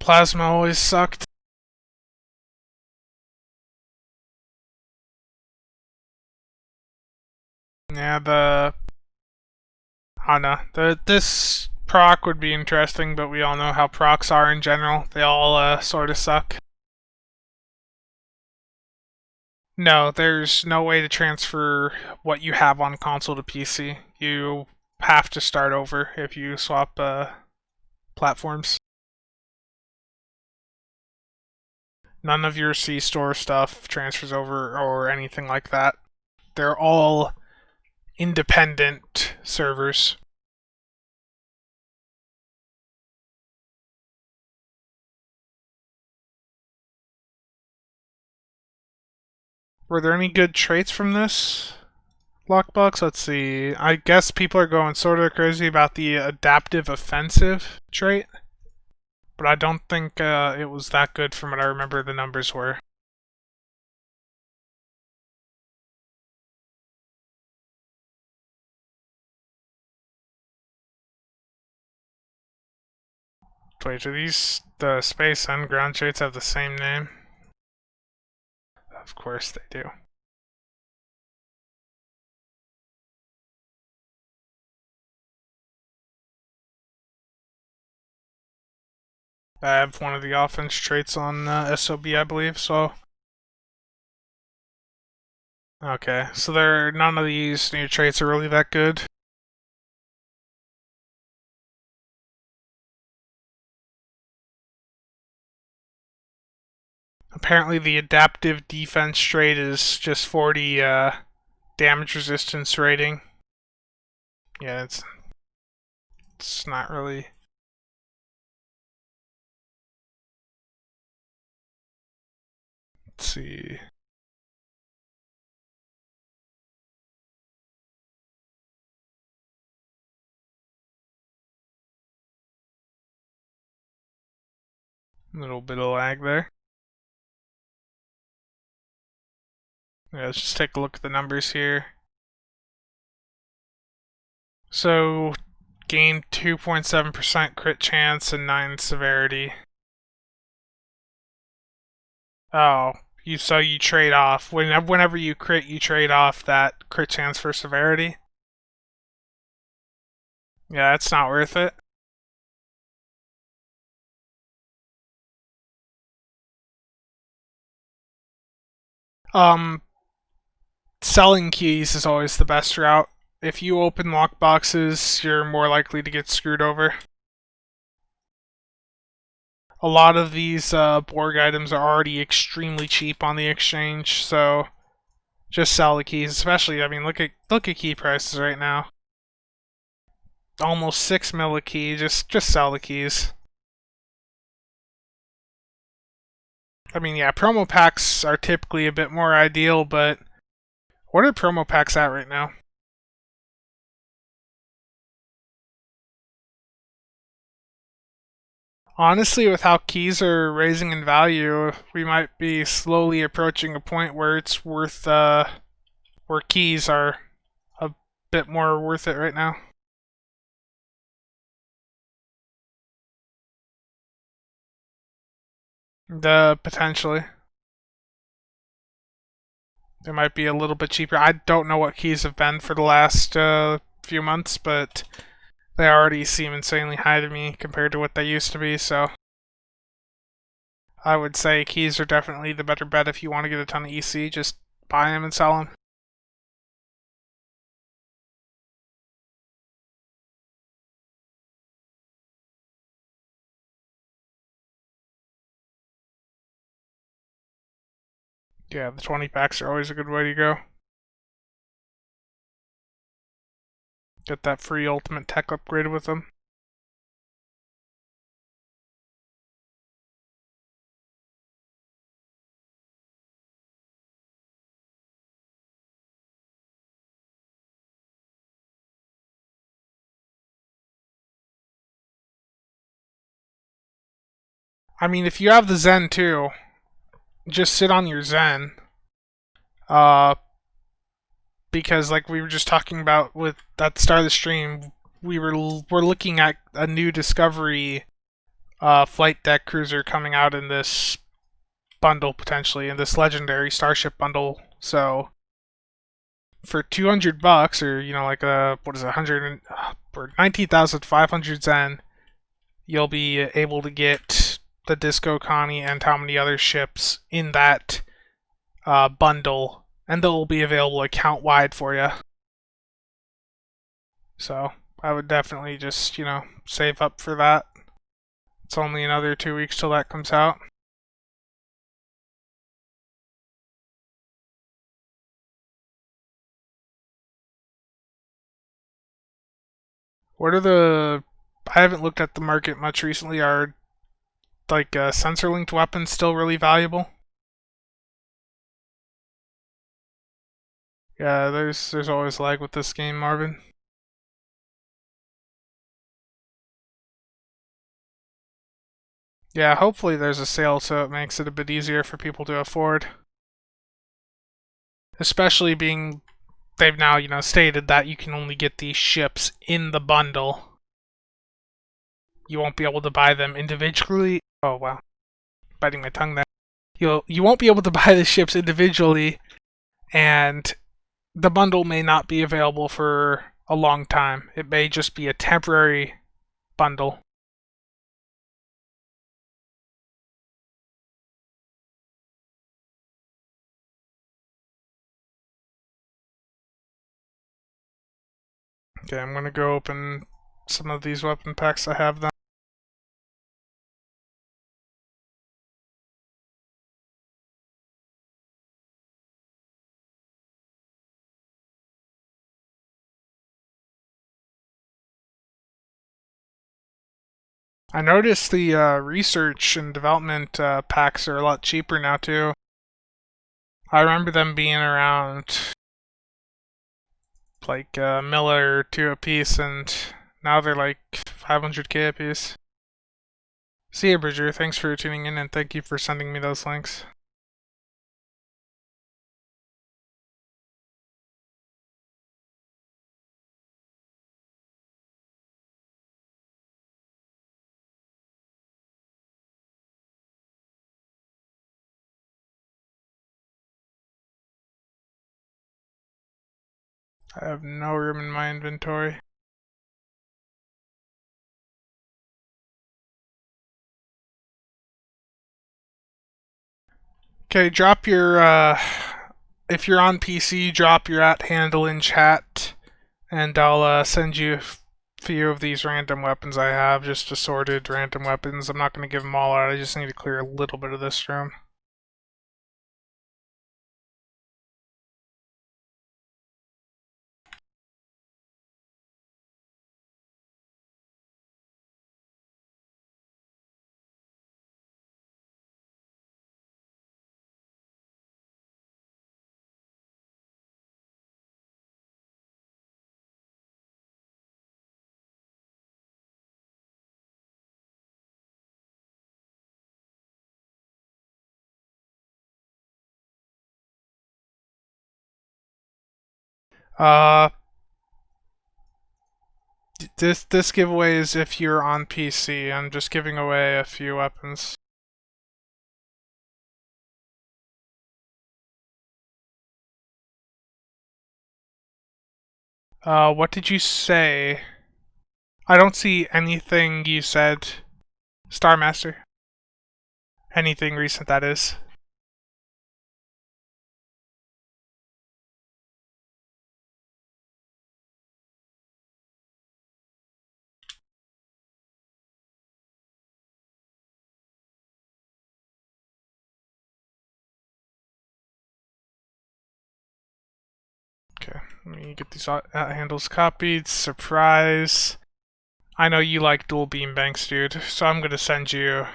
Plasma always sucked. Yeah, I don't know. This proc would be interesting, but we all know how procs are in general. They all sort of suck. No, there's no way to transfer what you have on console to PC. You have to start over if you swap platforms. None of your C-Store stuff transfers over or anything like that. They're all independent servers. Were there any good traits from this lockbox? Let's see. I guess people are going sort of crazy about the adaptive offensive trait, but I don't think it was that good from what I remember the numbers were. Wait, do the space and ground traits have the same name? Of course they do. I have one of the offense traits on SOB, I believe, so Okay, so none of these new traits are really that good. Apparently the adaptive defense trait is just 40 damage resistance rating. Yeah, it's not really. Let's see. A little bit of lag there. Yeah, let's just take a look at the numbers here. So, gain 2.7% crit chance and 9 severity. Oh, so you trade off. Whenever you crit, you trade off that crit chance for severity. Yeah, it's not worth it. Um, Selling keys is always the best route. If you open lockboxes, you're more likely to get screwed over. A lot of these Borg items are already extremely cheap on the exchange, so just sell the keys. Especially, I mean, look at key prices right now. Almost 6 mil a key. Just sell the keys. I mean, yeah, promo packs are typically a bit more ideal, but what are promo packs at right now? Honestly, with how keys are raising in value, we might be slowly approaching a point where it's worth, where keys are a bit more worth it right now. Potentially. It might be a little bit cheaper. I don't know what keys have been for the last few months, but they already seem insanely high to me compared to what they used to be, so I would say keys are definitely the better bet if you want to get a ton of EC. Just buy them and sell them. Yeah, the 20 packs are always a good way to go. Get that free ultimate tech upgraded with them. I mean, if you have the Zen too, just sit on your Zen. Uh, because like we were just talking about with at the start of the stream, we're looking at a new Discovery flight deck cruiser coming out in this bundle potentially in this Legendary Starship Bundle. So for $200, or like what is it, 100 or 19,500 Zen, you'll be able to get the Disco Connie and how many other ships in that bundle, and they'll be available account wide for you. So I would definitely just save up for that. It's only another 2 weeks till that comes out. What are the? I haven't looked at the market much recently. Are like sensor linked weapons still really valuable? Yeah, there's always lag with this game, Marvin. Yeah, hopefully there's a sale so it makes it a bit easier for people to afford. Especially being they've now, stated that you can only get these ships in the bundle. You won't be able to buy them individually. Oh wow. Biting my tongue there. You won't be able to buy the ships individually, and the bundle may not be available for a long time. It may just be a temporary bundle. Okay, I'm gonna go open some of these weapon packs I have then. I noticed the research and development packs are a lot cheaper now too. I remember them being around like a miller or two a piece, and now they're like 500k a piece. See ya, Bridger. Thanks for tuning in, and thank you for sending me those links. I have no room in my inventory. Okay, drop your, if you're on PC, drop your @handle in chat, and I'll send you a few of these random weapons I have, just assorted random weapons. I'm not going to give them all out, I just need to clear a little bit of this room. Uh, this giveaway is if you're on PC. I'm just giving away a few weapons. What did you say? I don't see anything you said. Star Master. Anything recent, that is. Okay, let me get these handles copied. Surprise. I know you like dual beam banks, dude, so I'm gonna send you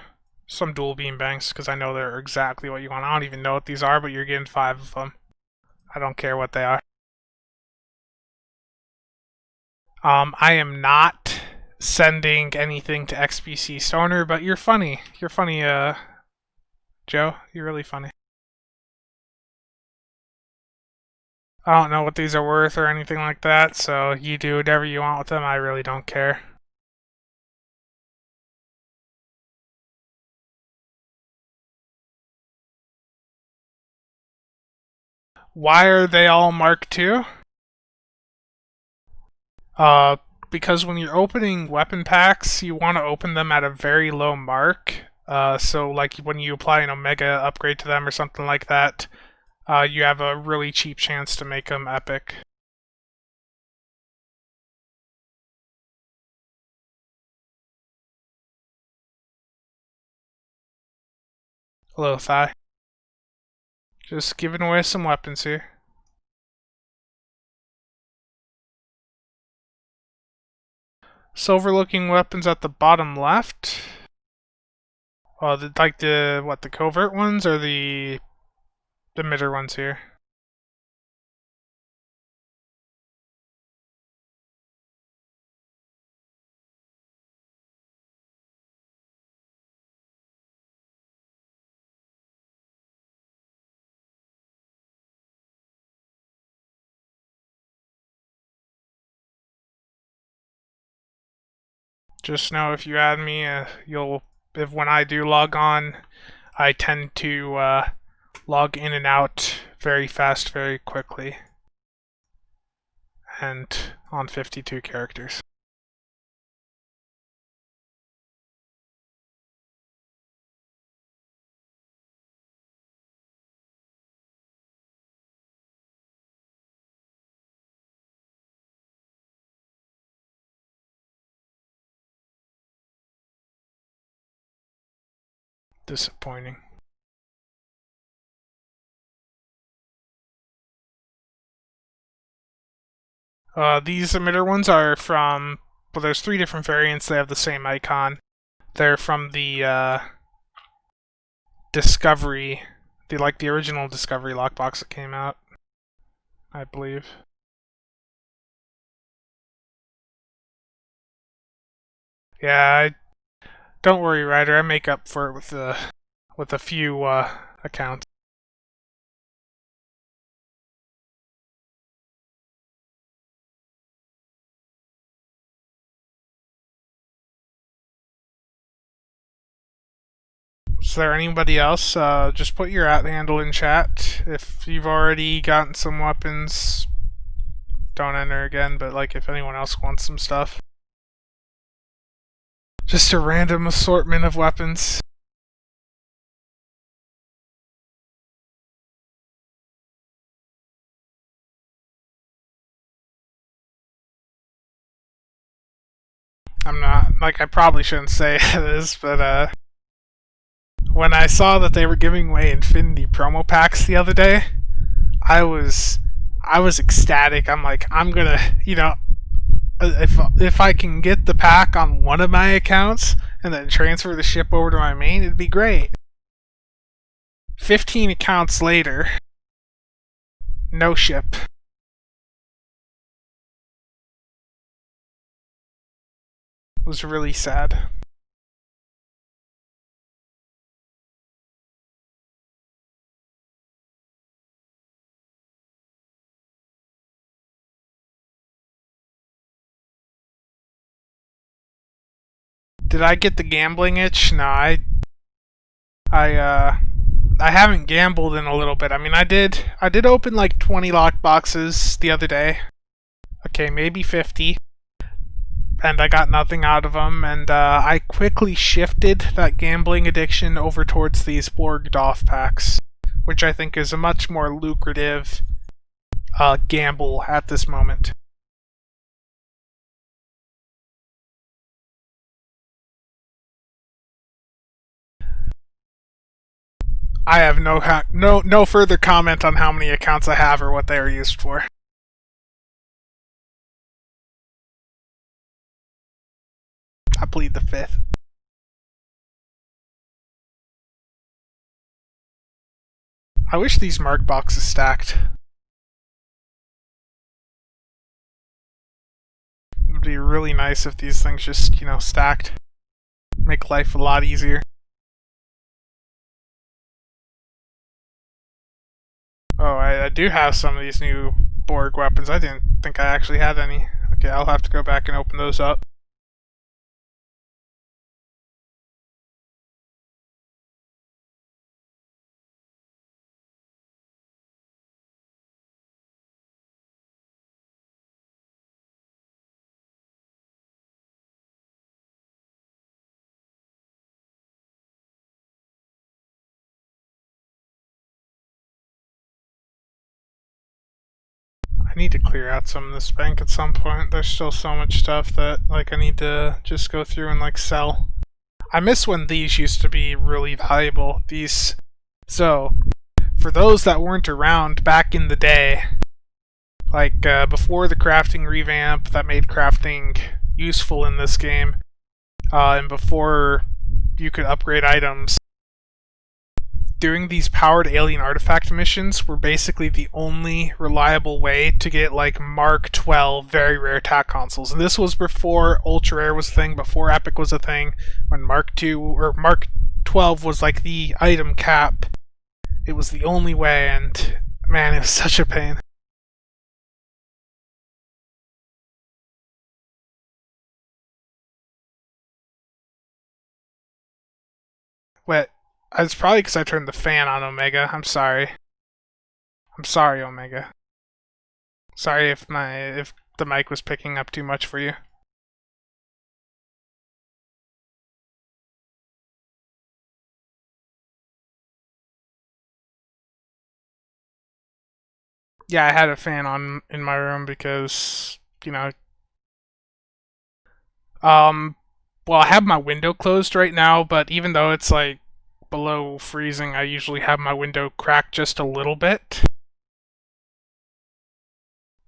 some dual beam banks because I know they're exactly what you want. I don't even know what these are, but you're getting 5 of them. I don't care what they are. I am not sending anything to XBC Stoner, but you're funny. You're funny, Joe. You're really funny. I don't know what these are worth or anything like that, so you do whatever you want with them. I really don't care. Why are they all Mark II? Uh, because when you're opening weapon packs, you want to open them at a very low mark. So like when you apply an Omega upgrade to them or something like that, you have a really cheap chance to make them epic. Hello, Thigh. Just giving away some weapons here. Silver looking weapons at the bottom left. Like the covert ones or the emitter ones here? Just know if you add me, if when I do log on, I tend to log in and out very fast, very quickly, and on 52 characters. Disappointing. These emitter ones are from. Well, there's 3 different variants. They have the same icon. They're from the Discovery, the original Discovery lockbox that came out, I believe. Yeah, don't worry, Ryder. I make up for it with a few accounts. Is there anybody else? Just put your @handle in chat. If you've already gotten some weapons, don't enter again, but like if anyone else wants some stuff. Just a random assortment of weapons. I'm not, like, I probably shouldn't say this, but when I saw that they were giving away Infinity promo packs the other day, I was ecstatic. I'm like, I'm gonna, if I can get the pack on one of my accounts and then transfer the ship over to my main, it'd be great. 15 accounts later, no ship. It was really sad. Did I get the gambling itch? No, I haven't gambled in a little bit. I mean, I did open like 20 lock boxes the other day. Okay, maybe 50. And I got nothing out of them, and I quickly shifted that gambling addiction over towards these Borg Doff packs, which I think is a much more lucrative gamble at this moment. I have no further comment on how many accounts I have or what they are used for. I plead the 5th. I wish these mark boxes stacked. It would be really nice if these things just, stacked. Make life a lot easier. Oh, I do have some of these new Borg weapons. I didn't think I actually had any. Okay, I'll have to go back and open those up. I need to clear out some of this bank at some point. There's still so much stuff that I need to just go through and sell. I miss when these used to be really valuable. So for those that weren't around back in the day, before the crafting revamp that made crafting useful in this game, and before you could upgrade items, doing these powered alien artifact missions were basically the only reliable way to get Mark 12 very rare attack consoles. And this was before ultra rare was a thing, before epic was a thing, when Mark 2 or Mark 12 was the item cap. It was the only way, and man, it was such a pain. Wait, it's probably because I turned the fan on, Omega. I'm sorry. I'm sorry, Omega. Sorry if the mic was picking up too much for you. Yeah, I had a fan on in my room because, well, I have my window closed right now, but even though it's below freezing, I usually have my window cracked just a little bit.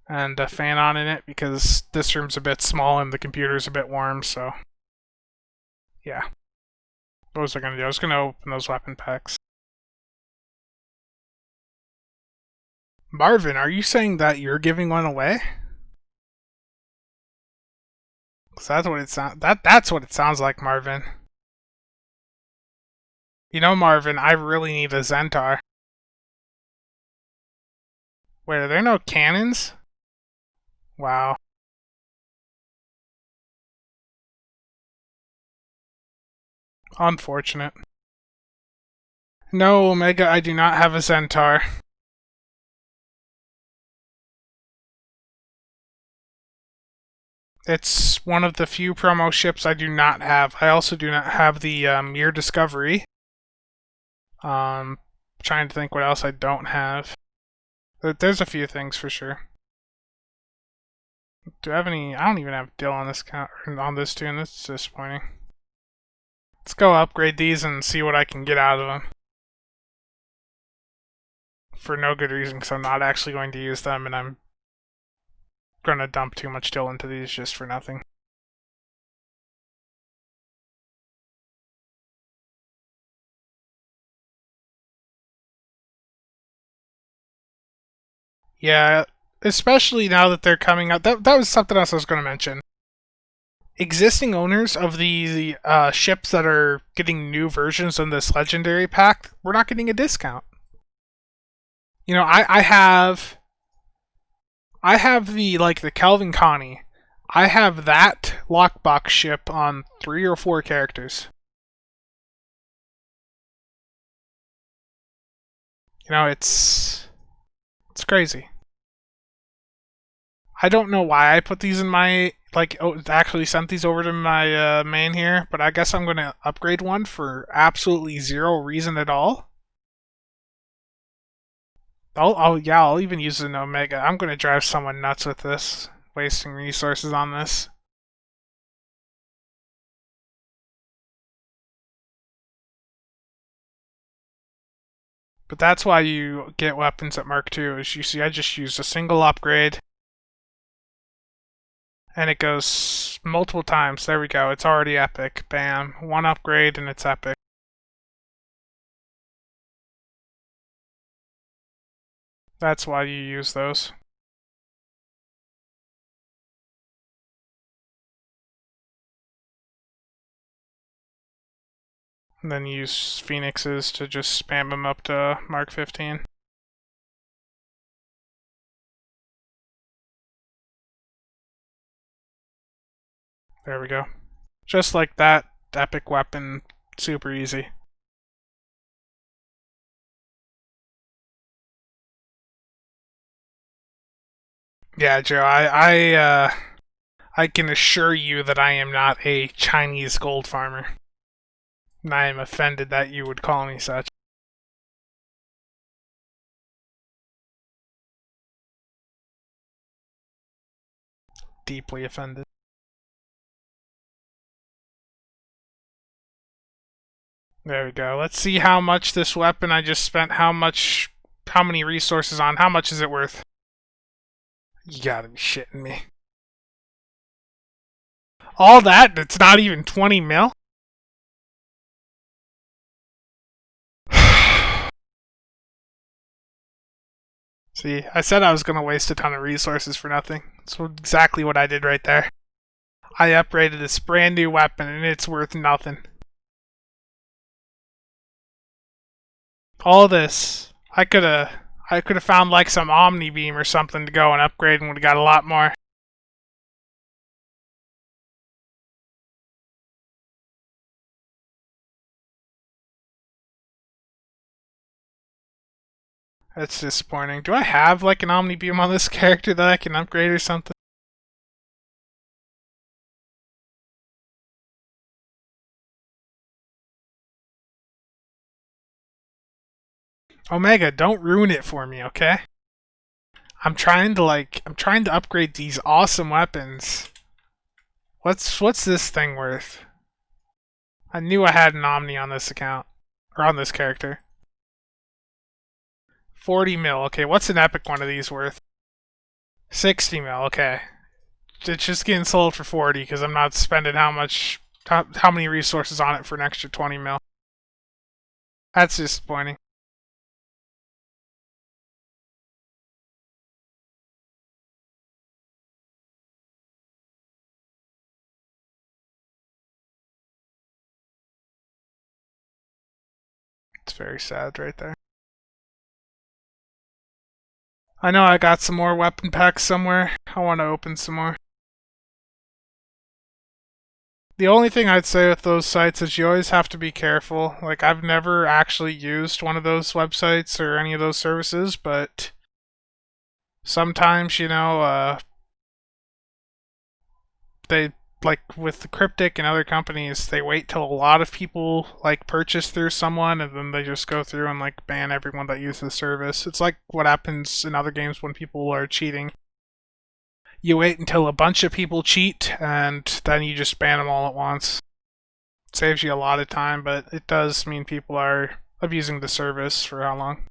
And a fan on in it because this room's a bit small and the computer's a bit warm, so yeah. What was I gonna do? I was gonna open those weapon packs. Marvin, are you saying that you're giving one away? Cause that's what it that's what it sounds like, Marvin. You know, Marvin, I really need a Zentaur. Wait, are there no cannons? Wow. Unfortunate. No, Omega, I do not have a Zentaur. It's one of the few promo ships I do not have. I also do not have the Mir Discovery. Trying to think what else I don't have. There's a few things for sure. Do I have any? I don't even have Dill on this count on this tune. That's disappointing. Let's go upgrade these and see what I can get out of them. For no good reason, because I'm not actually going to use them, and I'm gonna dump too much Dill into these just for nothing. Yeah, especially now that they're coming out. That was something else I was going to mention. Existing owners of the ships that are getting new versions in this legendary pack, we're not getting a discount. You know, I have the Calvin Connie. I have that lockbox ship on 3 or 4 characters. You know, it's crazy. I don't know why I put these in my actually sent these over to my main here, but I guess I'm going to upgrade one for absolutely zero reason at all. I'll even use an Omega. I'm going to drive someone nuts with this, wasting resources on this. But that's why you get weapons at Mark II, as you see I just used a single upgrade. And it goes multiple times. There we go. It's already epic. Bam. One upgrade and it's epic. That's why you use those. And then use Phoenixes to just spam them up to Mark 15. There we go. Just like that, epic weapon, super easy. Yeah, Joe, I can assure you that I am not a Chinese gold farmer. And I am offended that you would call me such. Deeply offended. There we go. Let's see how much this weapon I just spent, how many resources on, how much is it worth? You gotta be shitting me. All that? It's not even 20 mil? See, I said I was gonna waste a ton of resources for nothing. That's exactly what I did right there. I upgraded this brand new weapon and it's worth nothing. All this. I could have found like some Omni Beam or something to go and upgrade and would have got a lot more. That's disappointing. Do I have like an Omni Beam on this character that I can upgrade or something? Omega, don't ruin it for me, okay? I'm trying to upgrade these awesome weapons. What's this thing worth? I knew I had an Omni on this account. Or on this character. 40 mil. Okay, what's an epic one of these worth? 60 mil. Okay. It's just getting sold for 40 because I'm not spending how many resources on it for an extra 20 mil. That's disappointing. It's very sad right there. I know I got some more weapon packs somewhere. I want to open some more. The only thing I'd say with those sites is you always have to be careful. Like, I've never actually used one of those websites or any of those services, but sometimes, they, like with the Cryptic and other companies, they wait till a lot of people like purchase through someone and then they just go through and like ban everyone that uses the service. It's like what happens in other games when people are cheating. You wait until a bunch of people cheat and then you just ban them all at once. It saves you a lot of time, but it does mean people are abusing the service for how long?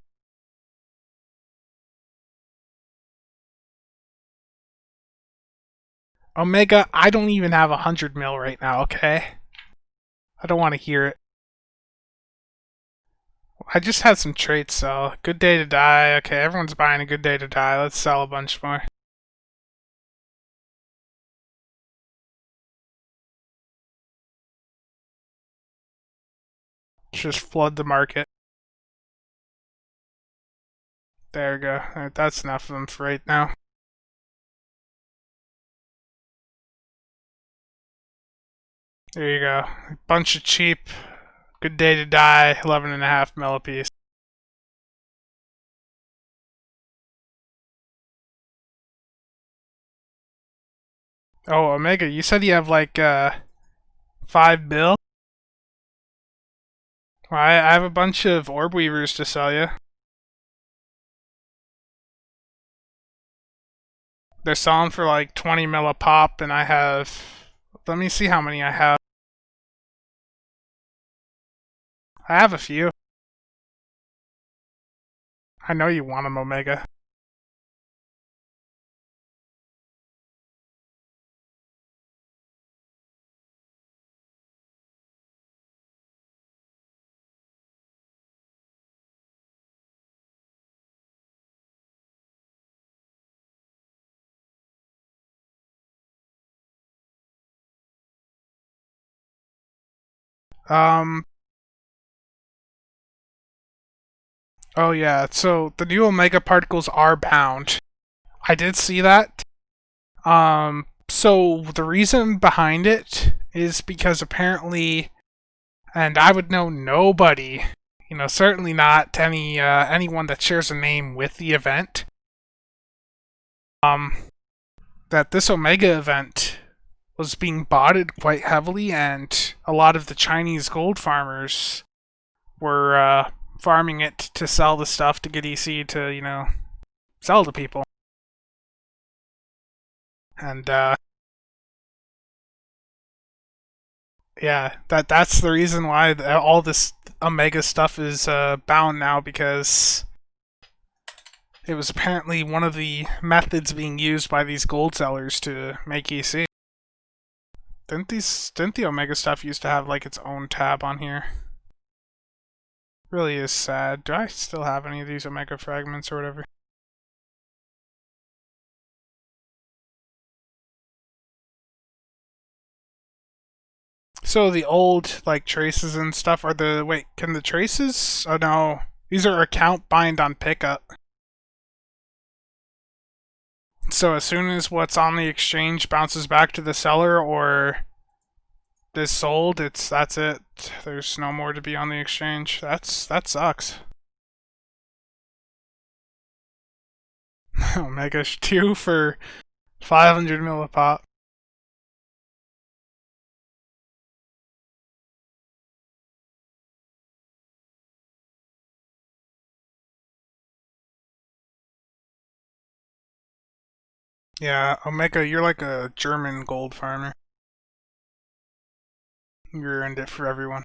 Omega, I don't even have 100 mil right now, okay? I don't want to hear it. I just had some traits sell. Good day to die. Okay, everyone's buying a good day to die. Let's sell a bunch more. Just flood the market. There we go. Alright, that's enough of them for right now. There you go. A bunch of cheap. Good day to die. 11.5 mil a piece. Oh, Omega, you said you have like 5 bill? Well, I have a bunch of orb weavers to sell you. They're selling for like 20 mil a pop, and I have. Let me see how many I have. I have a few. I know you want them, Omega. Um. Oh yeah. So the new Omega particles are bound. I did see that. So the reason behind it is because apparently, and I would know nobody, certainly not anyone that shares a name with the event. Um, that this Omega event was being botted quite heavily, and a lot of the Chinese gold farmers were farming it to sell the stuff to get EC to, sell to people. And yeah, that's the reason why all this Omega stuff is bound now, because it was apparently one of the methods being used by these gold sellers to make EC. Didn't the Omega stuff used to have like its own tab on here? Really is sad. Do I still have any of these Omega fragments or whatever? So the old like traces and stuff are can the traces? Oh no. These are account bind on pickup. So as soon as what's on the exchange bounces back to the seller or is sold, that's it. There's no more to be on the exchange. That sucks. Omega 2 for 500 mil a pop. Yeah, Omega, you're like a German gold farmer. You earned it for everyone.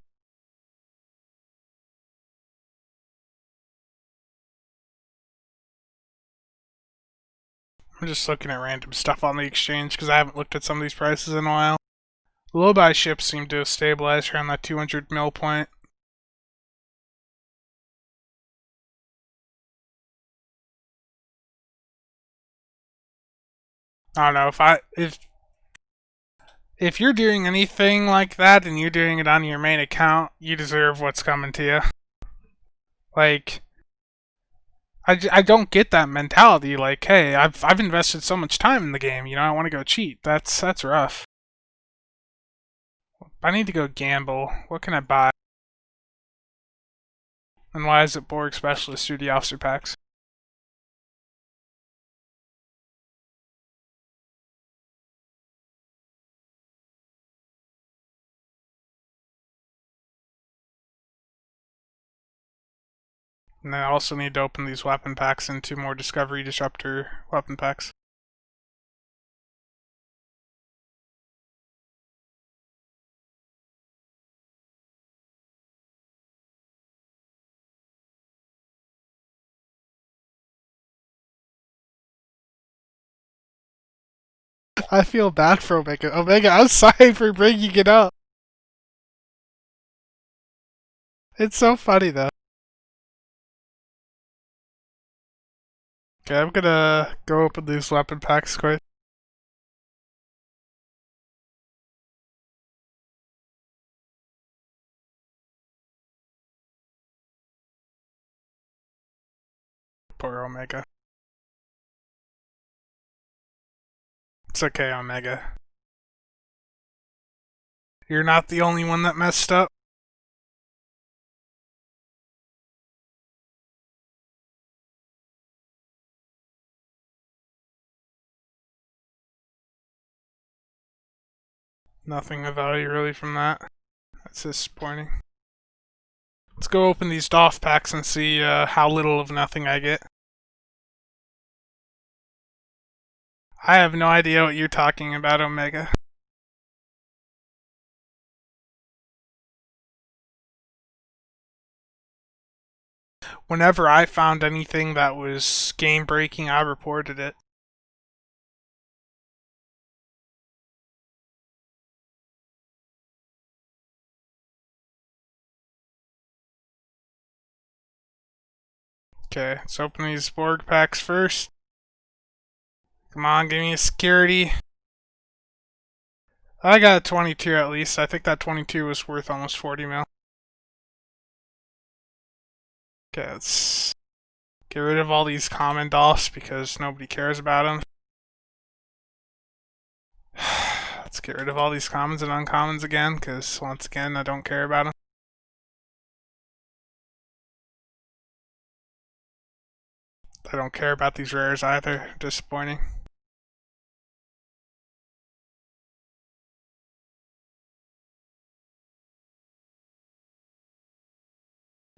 I'm just looking at random stuff on the exchange because I haven't looked at some of these prices in a while. The low-buy ships seem to have stabilized around that 200 mil point. I don't know if you're doing anything like that and you're doing it on your main account, you deserve what's coming to you. Like, I don't get that mentality. Like, hey, I've invested so much time in the game, you know, I want to go cheat. That's rough. I need to go gamble. What can I buy? And why is it Borg Specialist Duty Officer packs? And I also need to open these weapon packs into more Discovery Disruptor weapon packs. I feel bad for Omega. Omega, I'm sorry for bringing it up. It's so funny though. Okay, I'm gonna go open these weapon packs quick. Poor Omega. It's okay, Omega. You're not the only one that messed up. Nothing of value really from that. That's disappointing. Let's go open these Doff packs and see how little of nothing I get. I have no idea what you're talking about, Omega. Whenever I found anything that was game breaking, I reported it. Okay, let's open these Borg packs first. Come on, give me a security. I got a 22 at least. I think that 22 was worth almost 40 mil. Okay, let's get rid of all these common Doffs because nobody cares about them. Let's get rid of all these commons and uncommons again because once again I don't care about them. I don't care about these rares either. Disappointing.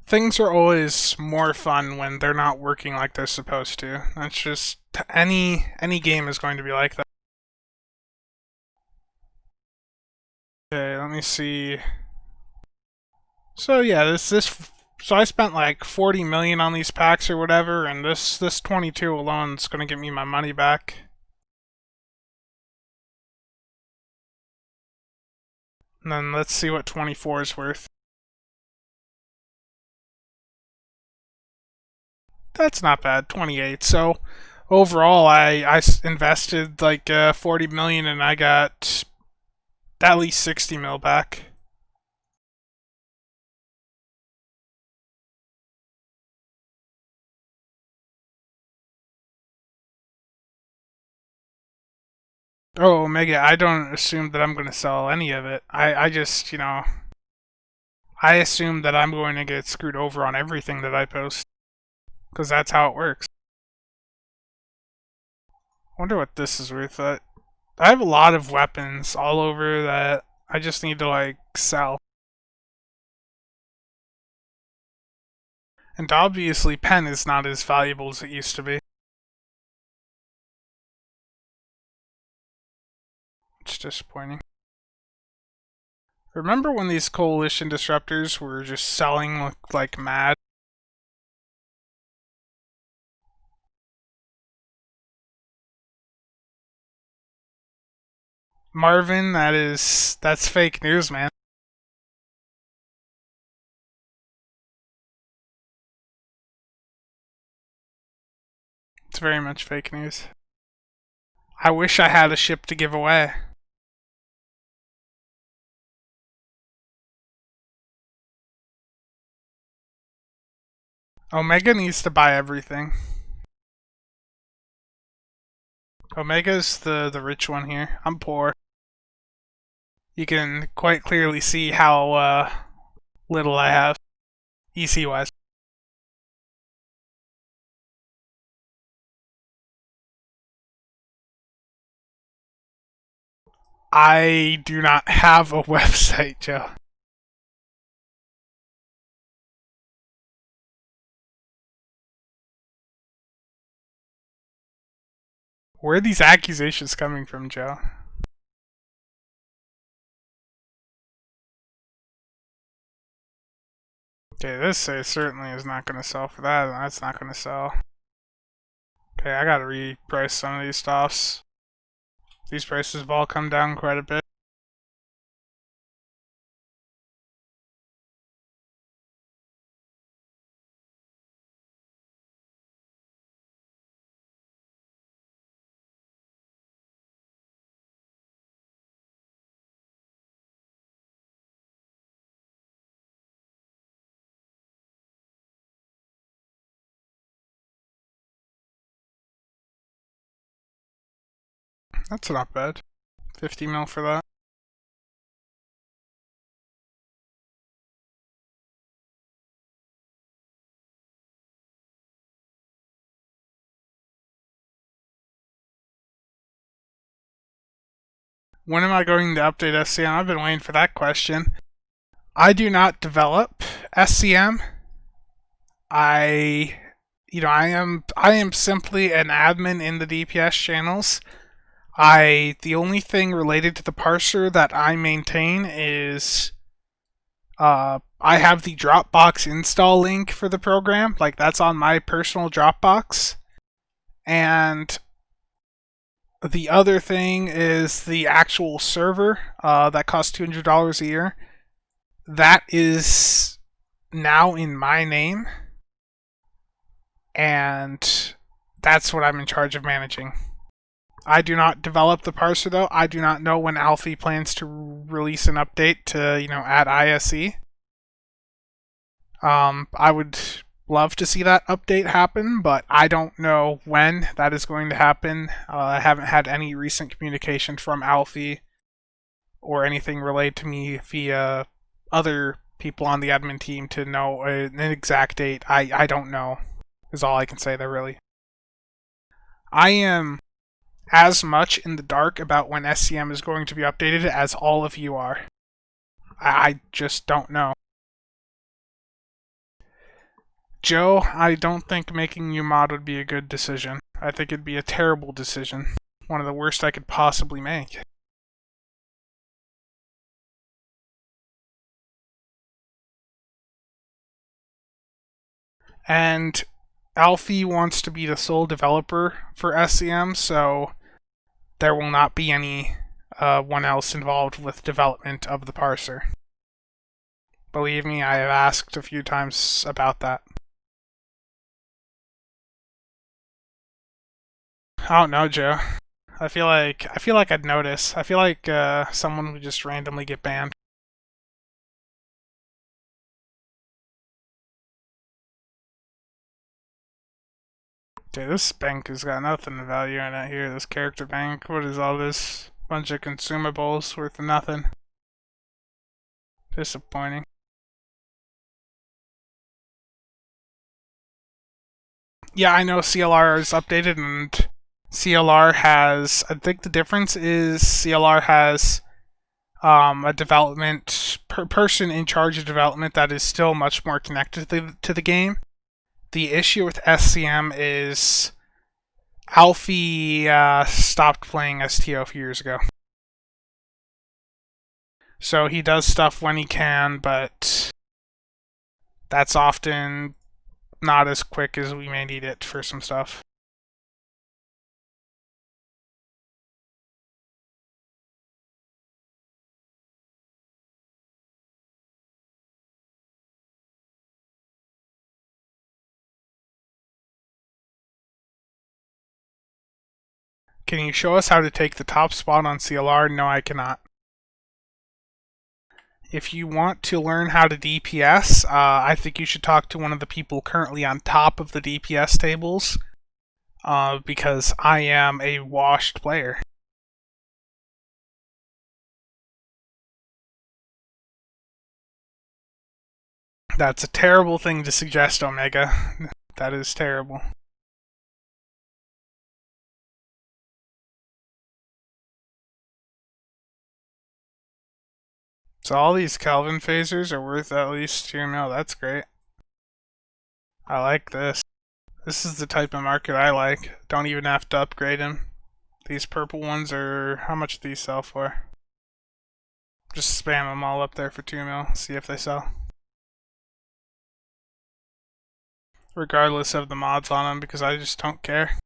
Things are always more fun when they're not working like they're supposed to. That's just any game is going to be like that. Okay, let me see. So yeah, so I spent like 40 million on these packs or whatever, and this 22 alone is going to get me my money back. And then let's see what 24 is worth. That's not bad, 28. So overall, I invested like 40 million and I got at least 60 mil back. Oh, Omega, I don't assume that I'm going to sell any of it. I just, you know, I assume that I'm going to get screwed over on everything that I post. Because that's how it works. I wonder what this is worth. I have a lot of weapons all over that I just need to, like, sell. And obviously, pen is not as valuable as it used to be. It's disappointing. Remember when these coalition disruptors were just selling like mad? Marvin, that's fake news, man. It's very much fake news. I wish I had a ship to give away. Omega needs to buy everything. Omega's the rich one here. I'm poor. You can quite clearly see how little I have, EC wise. I do not have a website, Joe. Where are these accusations coming from, Joe? Okay, this certainly is not going to sell for that, and that's not going to sell. Okay, I gotta reprice some of these stuffs. These prices have all come down quite a bit. That's not bad. 50 mil for that. When am I going to update SCM? I've been waiting for that question. I do not develop SCM. I am simply an admin in the DPS channels. The only thing related to the parser that I maintain is I have the Dropbox install link for the program. Like, that's on my personal Dropbox. And the other thing is the actual server that costs $200 a year. That is now in my name. And that's what I'm in charge of managing. I do not develop the parser, though. I do not know when Alfie plans to release an update to, add ISE. I would love to see that update happen, but I don't know when that is going to happen. I haven't had any recent communication from Alfie or anything relayed to me via other people on the admin team to know an exact date. I don't know, is all I can say there, really. I am as much in the dark about when SCM is going to be updated as all of you are. I just don't know. Joe, I don't think making you mod would be a good decision. I think it'd be a terrible decision. One of the worst I could possibly make. And Alfie wants to be the sole developer for SCM, so there will not be any one else involved with development of the parser. Believe me, I have asked a few times about that. I don't know, Joe. I feel like I'd notice. I feel like someone would just randomly get banned. Dude, this bank has got nothing of value in it here. This character bank. What is all this? Bunch of consumables worth nothing. Disappointing. Yeah, I know CLR is updated, and CLR has. I think the difference is CLR has a development person in charge of development that is still much more connected to the game. The issue with SCM is Alfie stopped playing STO a few years ago. So he does stuff when he can, but that's often not as quick as we may need it for some stuff. Can you show us how to take the top spot on CLR? No, I cannot. If you want to learn how to DPS, I think you should talk to one of the people currently on top of the DPS tables, because I am a washed player. That's a terrible thing to suggest, Omega. That is terrible. So all these Kelvin phasers are worth at least 2 mil. That's great. I like this. This is the type of market I like. Don't even have to upgrade them. These purple ones are... how much do these sell for? Just spam them all up there for 2 mil. See if they sell. Regardless of the mods on them, because I just don't care.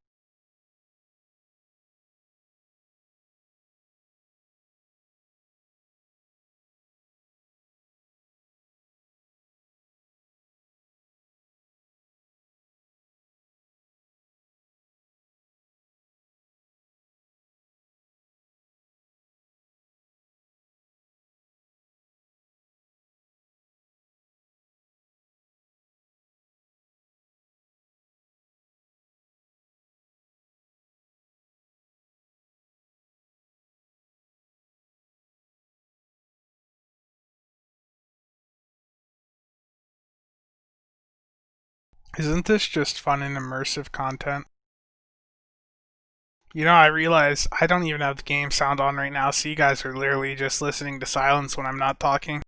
Isn't this just fun and immersive content? You know, I realize I don't even have the game sound on right now, so you guys are literally just listening to silence when I'm not talking.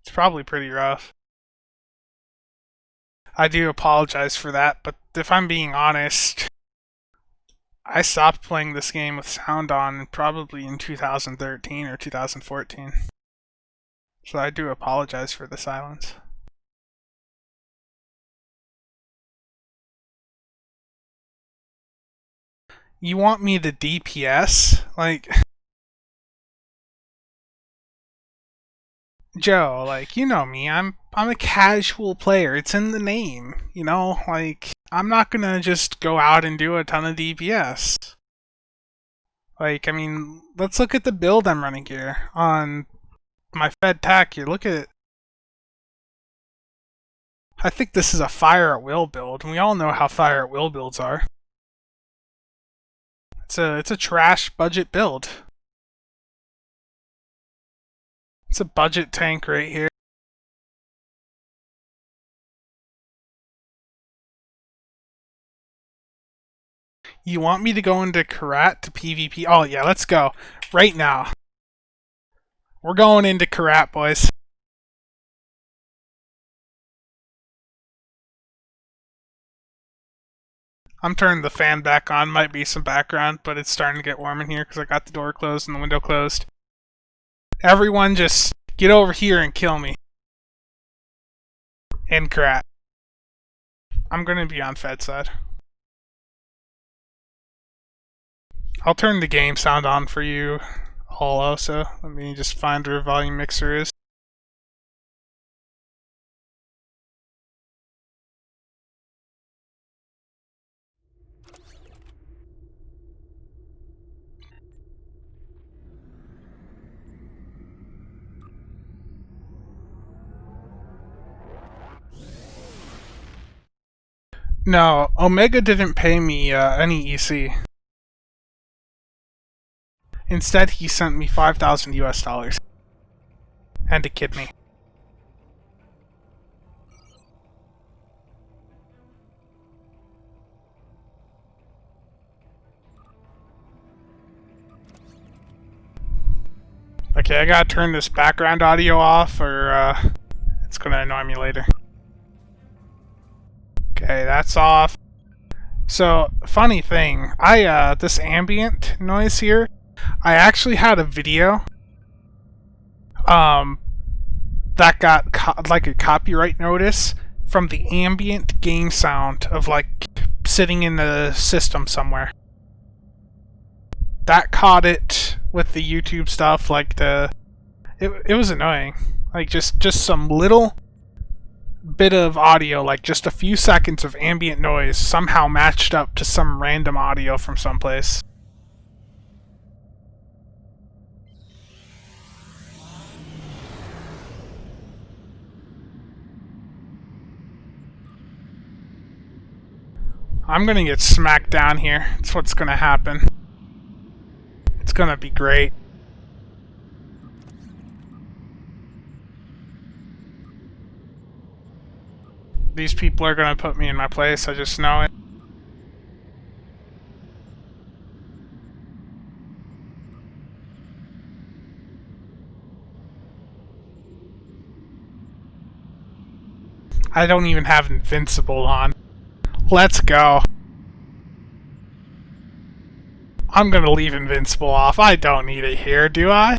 It's probably pretty rough. I do apologize for that, but if I'm being honest, I stopped playing this game with sound on probably in 2013 or 2014. So I do apologize for the silence. You want me to DPS? Like... Joe, like, you know me, I'm a casual player. It's in the name, you know? Like, I'm not gonna just go out and do a ton of DPS. Like, I mean, let's look at the build I'm running here on my Fed TAC here. Look at it. I think this is a fire at will build, and we all know how fire at will builds are. It's a trash budget build. It's a budget tank right here. You want me to go into Ker'rat to PvP? Oh yeah, let's go. Right now. We're going into Ker'rat, boys. I'm turning the fan back on. Might be some background, but it's starting to get warm in here because I got the door closed and the window closed. Everyone just get over here and kill me. In Ker'rat. I'm going to be on Fed side. I'll turn the game sound on for you all also. Let me just find where volume mixer is. No, Omega didn't pay me any EC. Instead, he sent me 5,000 US dollars. And a kidney. Okay, I gotta turn this background audio off or it's gonna annoy me later. Okay, that's off. So, funny thing, this ambient noise here, I actually had a video, that got, like, a copyright notice from the ambient game sound of, like, sitting in the system somewhere. That caught it with the YouTube stuff, like, it was annoying. Like, just some little bit of audio, like just a few seconds of ambient noise somehow matched up to some random audio from someplace. I'm gonna get smacked down here. That's what's gonna happen. It's gonna be great. These people are gonna put me in my place, I just know it. I don't even have Invincible on. Let's go. I'm gonna leave Invincible off. I don't need it here, do I?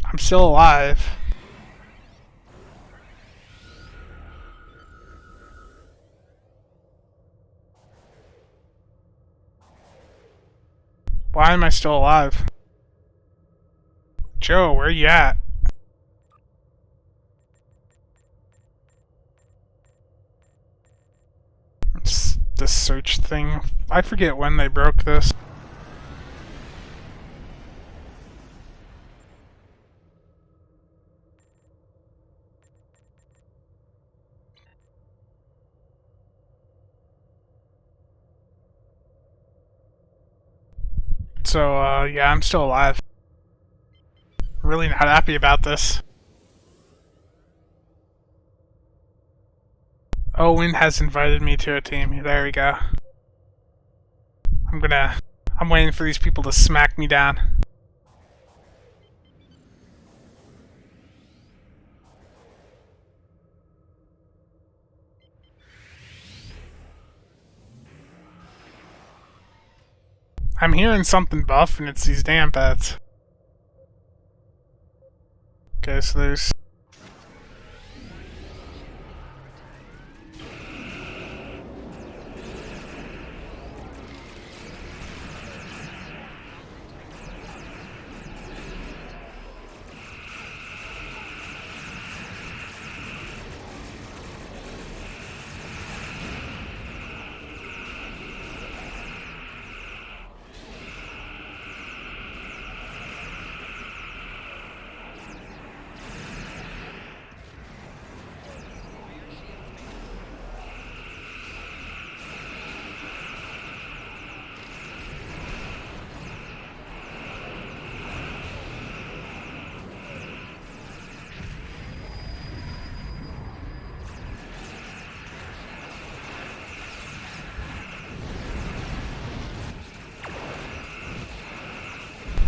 I'm still alive. Why am I still alive? Joe, where you at? It's the search thing. I forget when they broke this. So, yeah, I'm still alive. Really not happy about this. Owen has invited me to a team. There we go. I'm waiting for these people to smack me down. I'm hearing something buff, and it's these damn pets. Okay, so there's...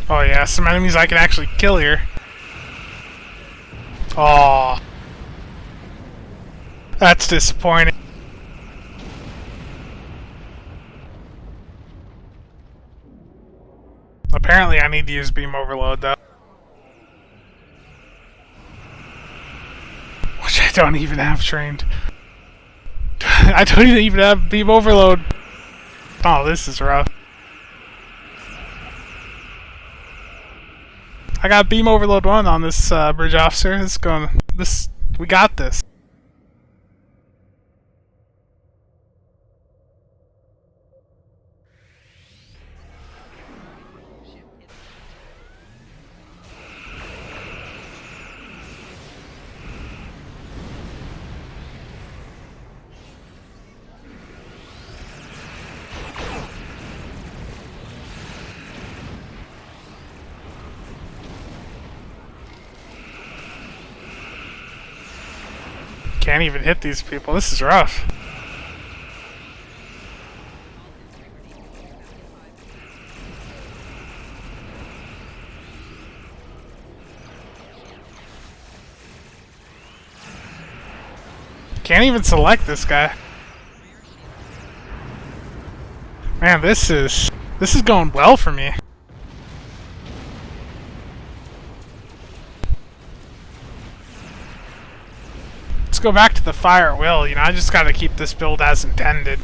Oh yeah, some enemies I can actually kill here. Oh, that's disappointing. Apparently I need to use beam overload though. Which I don't even have trained. I don't even have beam overload. Oh, this is rough. I got beam overload 1 on this bridge officer. We got this. Can't even hit these people. This is rough. Can't even select this guy. Man, this is going well for me. Let's go back to the fire at will. You know, I just gotta keep this build as intended.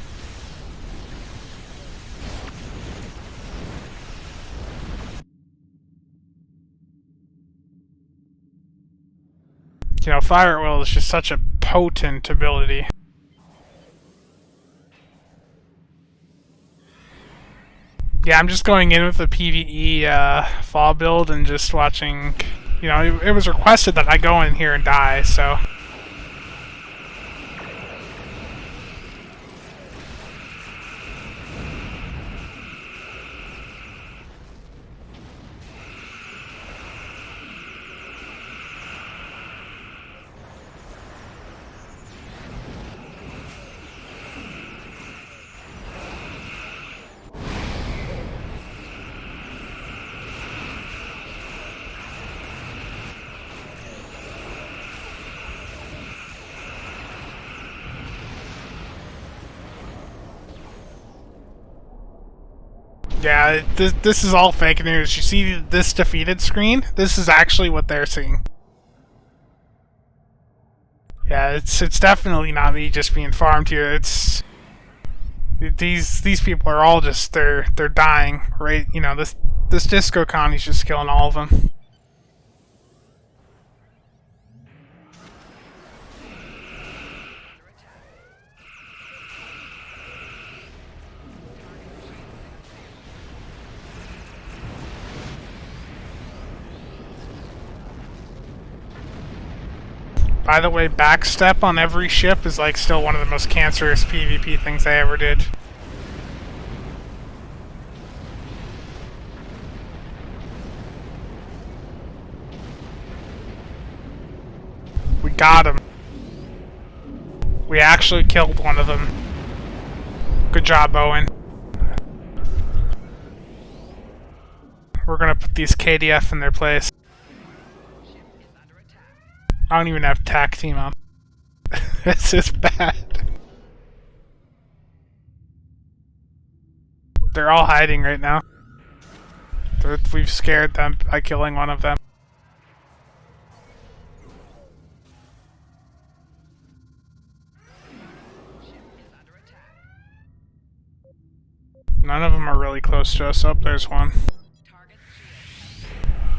You know, fire at will is just such a potent ability. Yeah, I'm just going in with the PvE fall build and just watching. You know, it was requested that I go in here and die, so. Yeah, this is all fake news. You see this defeated screen? This is actually what they're seeing. Yeah, it's definitely not me just being farmed here. It's these people are all just they're dying, right? You know, this disco Connie's just killing all of them. By the way, backstep on every ship is like still one of the most cancerous PvP things I ever did. We got him. We actually killed one of them. Good job, Owen. We're gonna put these KDF in their place. I don't even have TAC team on. This is bad. They're all hiding right now. We've scared them by killing one of them. None of them are really close to us. Oh, there's one.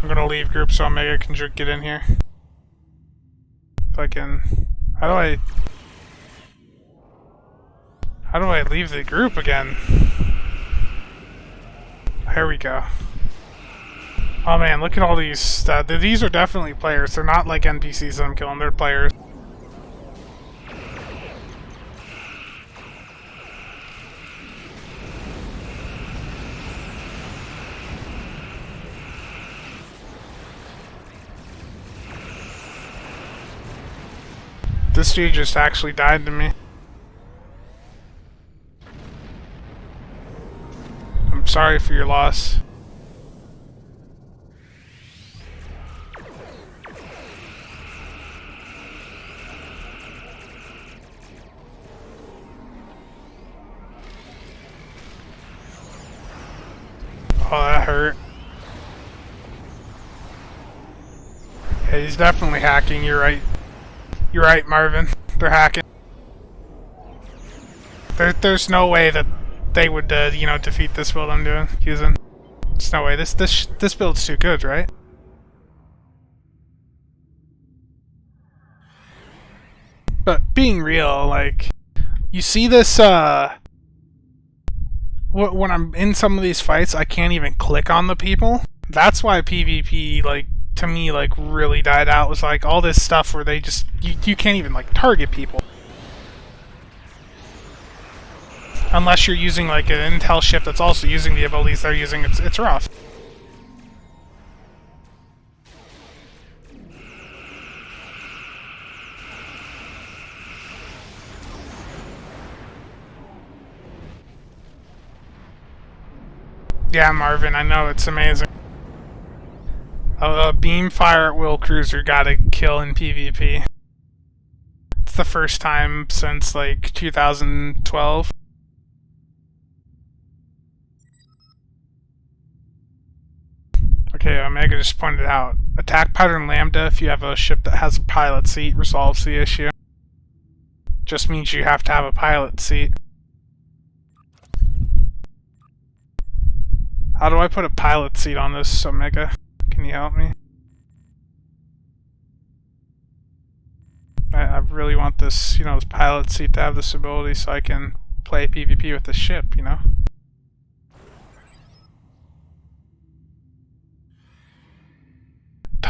I'm gonna leave group so Omega can get in here. If I can... How do I leave the group again? There we go. Oh man, look at all these. These are definitely players. They're not like NPCs that I'm killing, they're players. This dude just actually died to me. I'm sorry for your loss. Oh, that hurt. Yeah, he's definitely hacking, you're right. You're right, Marvin. They're hacking. There's no way that they would, you know, defeat this build I'm using. There's no way. This build's too good, right? But being real, like, you see this, when I'm in some of these fights, I can't even click on the people. That's why PvP, like, to me, like, really died out. Was like all this stuff where they just you can't even like target people unless you're using like an intel ship that's also using the abilities they're using. It's rough. Yeah, Marvin, I know, it's amazing. A beam fire at will cruiser got a kill in PvP. It's the first time since like 2012. Okay, Omega just pointed out. Attack pattern Lambda, if you have a ship that has a pilot seat, resolves the issue. Just means you have to have a pilot seat. How do I put a pilot seat on this, Omega? Can you help me? I really want this, you know, this pilot seat to have this ability so I can play PvP with the ship, you know?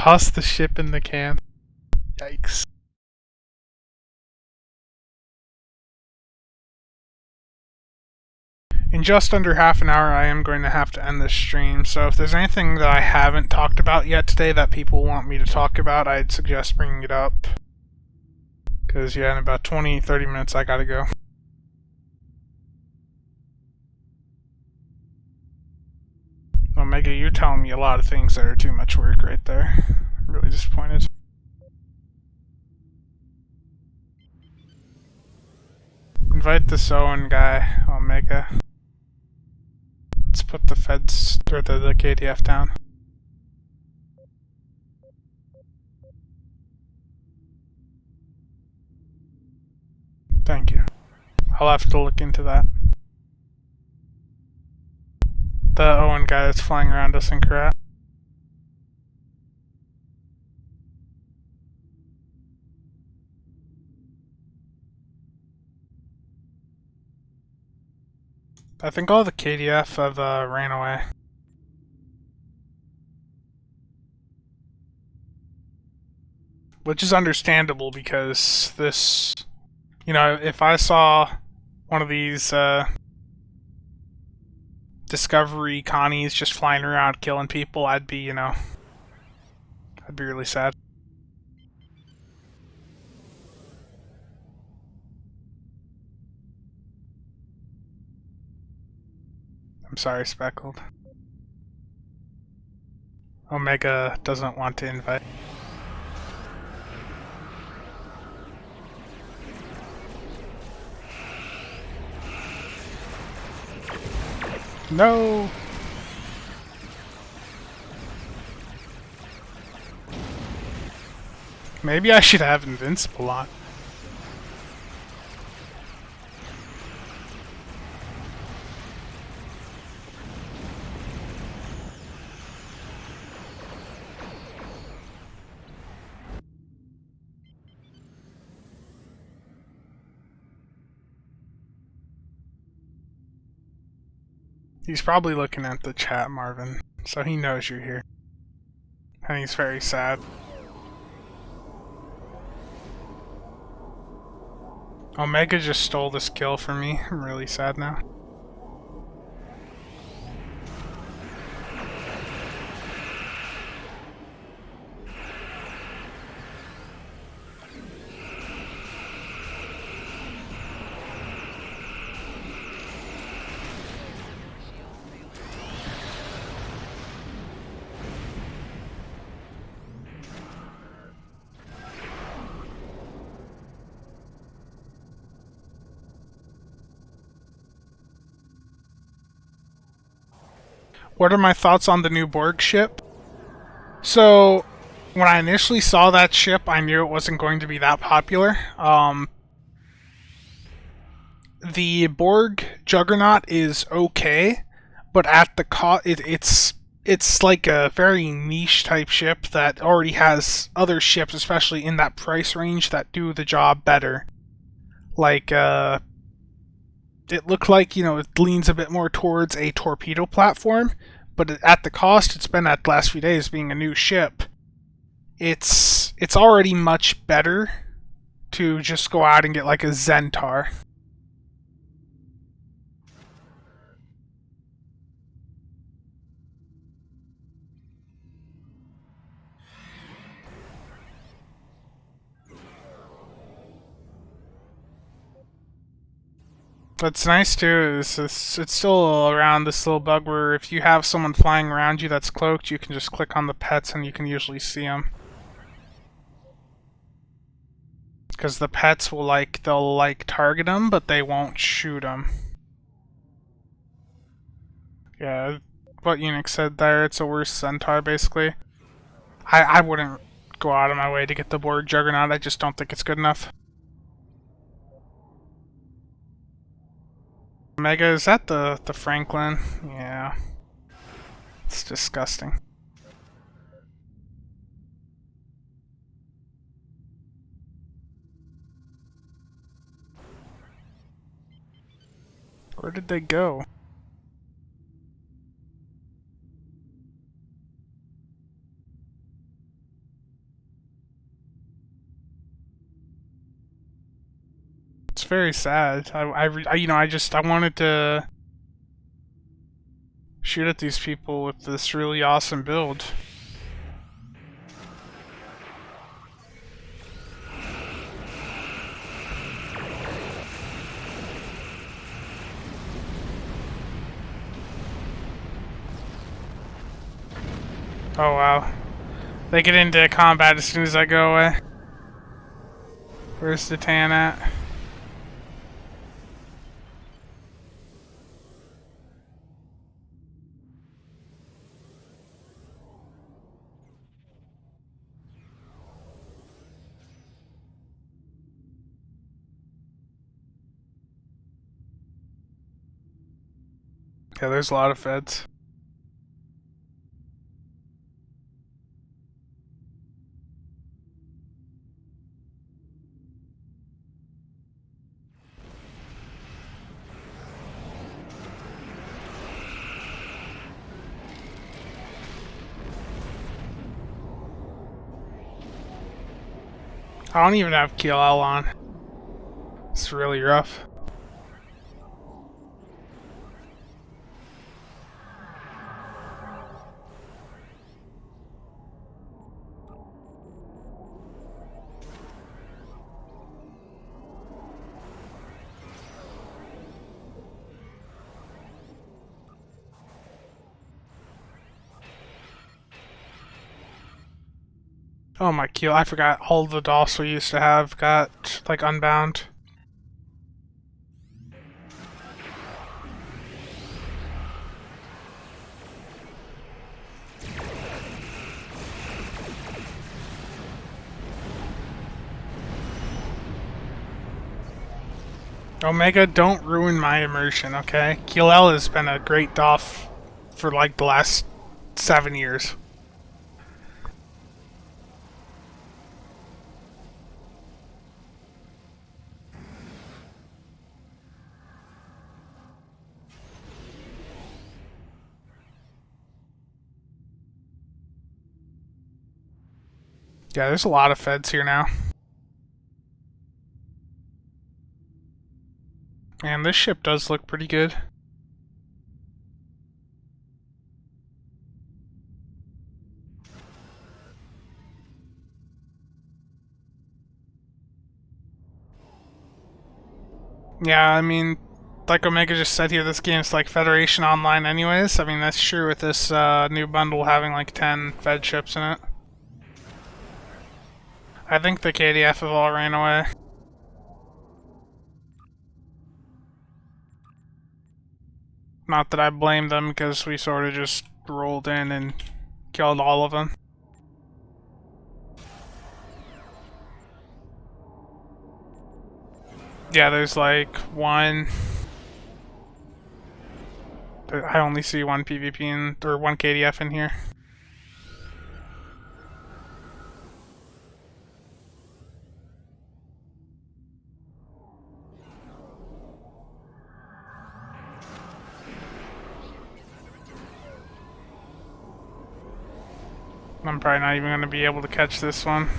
toss the ship in the can. Yikes. In just under half an hour, I am going to have to end this stream, so if there's anything that I haven't talked about yet today that people want me to talk about, I'd suggest bringing it up. Because, yeah, in about 20-30 minutes, I gotta go. Omega, you're telling me a lot of things that are too much work right there. I'm really disappointed. Invite this Owen guy, Omega. Let's put the feds, or the KDF down. Thank you. I'll have to look into that. The Owen guy that's flying around us in Ker'rat. I think all the KDF have ran away. Which is understandable because this, you know, if I saw one of these Discovery Connies just flying around killing people, I'd be, you know, I'd be really sad. I'm sorry, Speckled. Omega doesn't want to invite. No! Maybe I should have Invincible on. He's probably looking at the chat, Marvin, so he knows you're here. And he's very sad. Omega just stole this kill from me. I'm really sad now. What are my thoughts on the new Borg ship? So, when I initially saw that ship, I knew it wasn't going to be that popular. The Borg Juggernaut is okay, but at the it's like a very niche type ship that already has other ships, especially in that price range, that do the job better. Like, it looked like, you know, it leans a bit more towards a torpedo platform, but at the cost it's been at the last few days being a new ship, it's already much better to just go out and get like a Zentaur. What's nice too is it's still around this little bug where if you have someone flying around you that's cloaked, you can just click on the pets and you can usually see them. Because the pets will they'll target them, but they won't shoot them. Yeah, what Unix said there, it's a worse Centaur basically. I wouldn't go out of my way to get the Borg Juggernaut, I just don't think it's good enough. Omega, is that the Franklin? Yeah. It's disgusting. Where did they go? It's very sad. I wanted to shoot at these people with this really awesome build. Oh wow. They get into combat as soon as I go away. Where's the tan at? Yeah, there's a lot of feds. I don't even have QL on. It's really rough. Oh my QL, I forgot all the Doffs we used to have got, like, unbound. Omega, don't ruin my immersion, okay? QL has been a great Doff for like the last 7 years. Yeah, there's a lot of feds here now. And this ship does look pretty good. Yeah, I mean, like Omega just said here, this game's like Federation Online anyways. I mean, that's true with this new bundle having like 10 Fed ships in it. I think the KDF have all ran away. Not that I blame them, because we sort of just rolled in and killed all of them. Yeah, there's like one... I only see one PvP in, or one KDF in here. I'm probably not even going to be able to catch this one.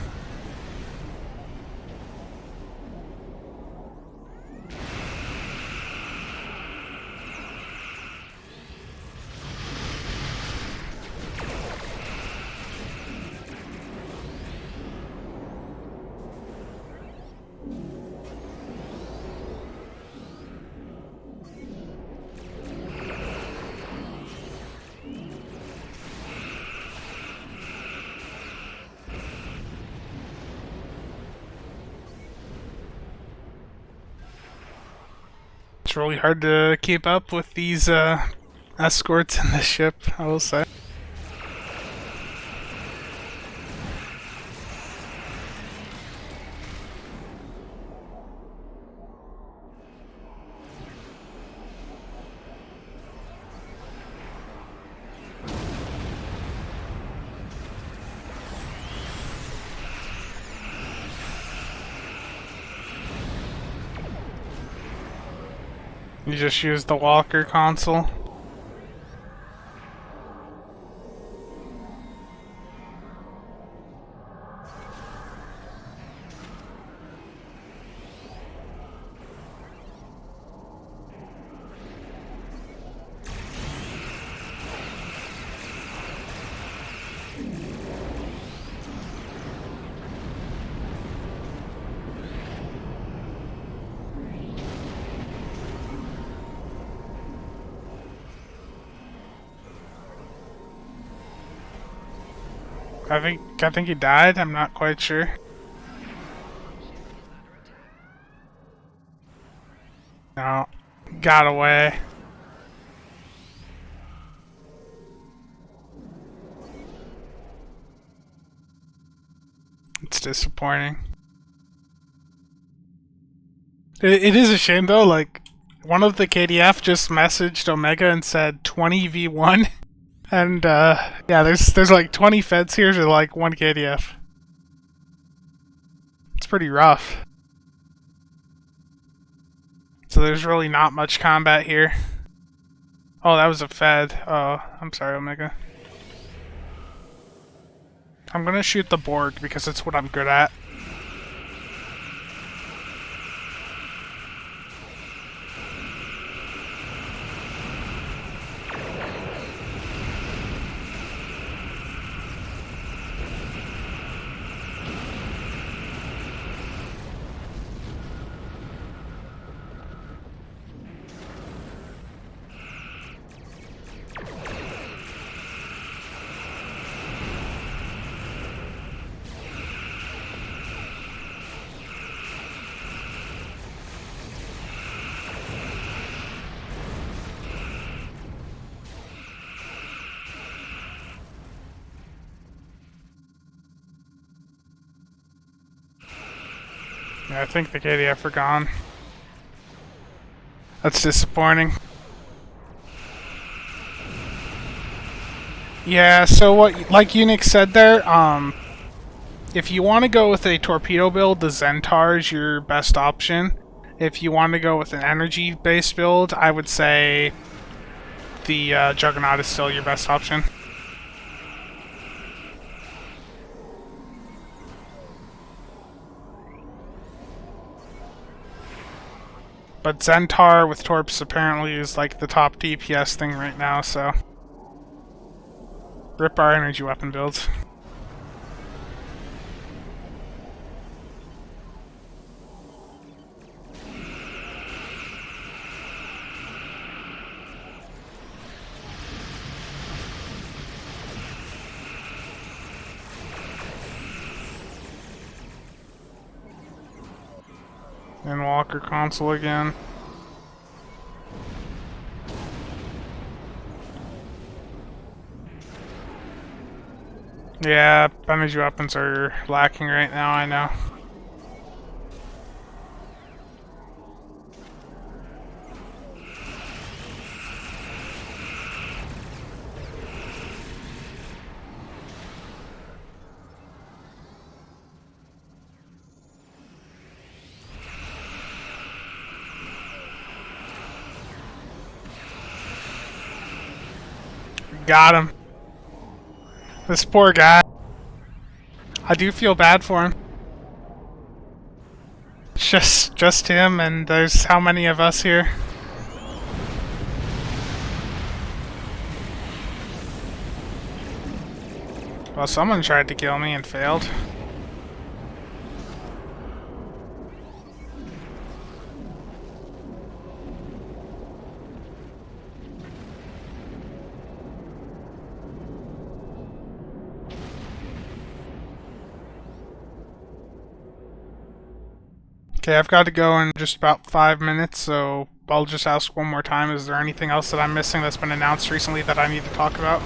It's really hard to keep up with these escorts in the ship, I will say. You just use the walker console. I think he died. I'm not quite sure. No, got away. It's disappointing. It is a shame though. Like, one of the KDF just messaged Omega and said 20v1, and yeah, there's like 20 feds here to like 1 KDF. It's pretty rough. So there's really not much combat here. Oh, that was a fed. Oh, I'm sorry, Omega. I'm gonna shoot the Borg because it's what I'm good at. Yeah, I think the KDF are gone. That's disappointing. Yeah, so what, like Unix said there, if you want to go with a torpedo build, the Zentar is your best option. If you want to go with an energy-based build, I would say the Juggernaut is still your best option. But Zentar with Torps apparently is like the top DPS thing right now, so rip our energy weapon builds. And Walker console again. Yeah, energy weapons are lacking right now, I know. Got him. This poor guy. I do feel bad for him. It's just him, and there's how many of us here? Well, someone tried to kill me and failed. Okay, I've got to go in just about 5 minutes, so I'll just ask one more time. Is there anything else that I'm missing that's been announced recently that I need to talk about?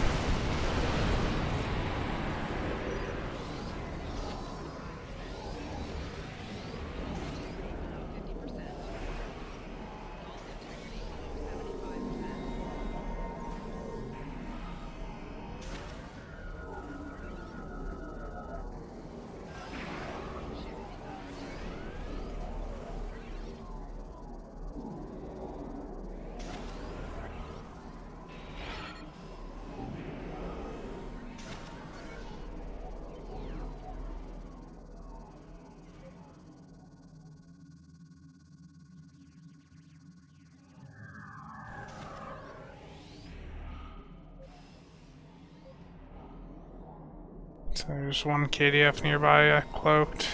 So there's one KDF nearby, cloaked.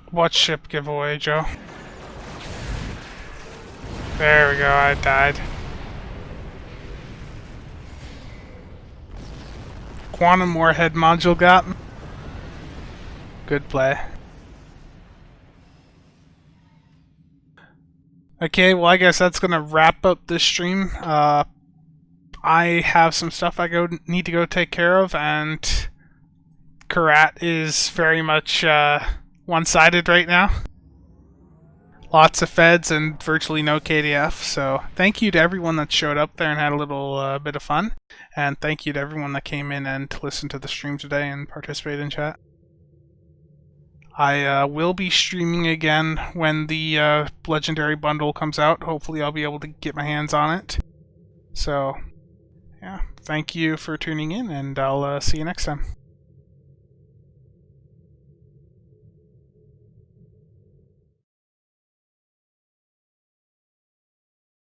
What ship giveaway, Joe? There we go, I died. Quantum Warhead module got. Good play. Okay, well, I guess that's gonna wrap up this stream. I have some stuff I need to go take care of, and Ker'rat is very much one-sided right now. Lots of feds and virtually no KDF, so thank you to everyone that showed up there and had a little bit of fun, and thank you to everyone that came in and listened to the stream today and participated in chat. I will be streaming again when the Legendary Bundle comes out. Hopefully I'll be able to get my hands on it. So, yeah, thank you for tuning in, and I'll see you next time.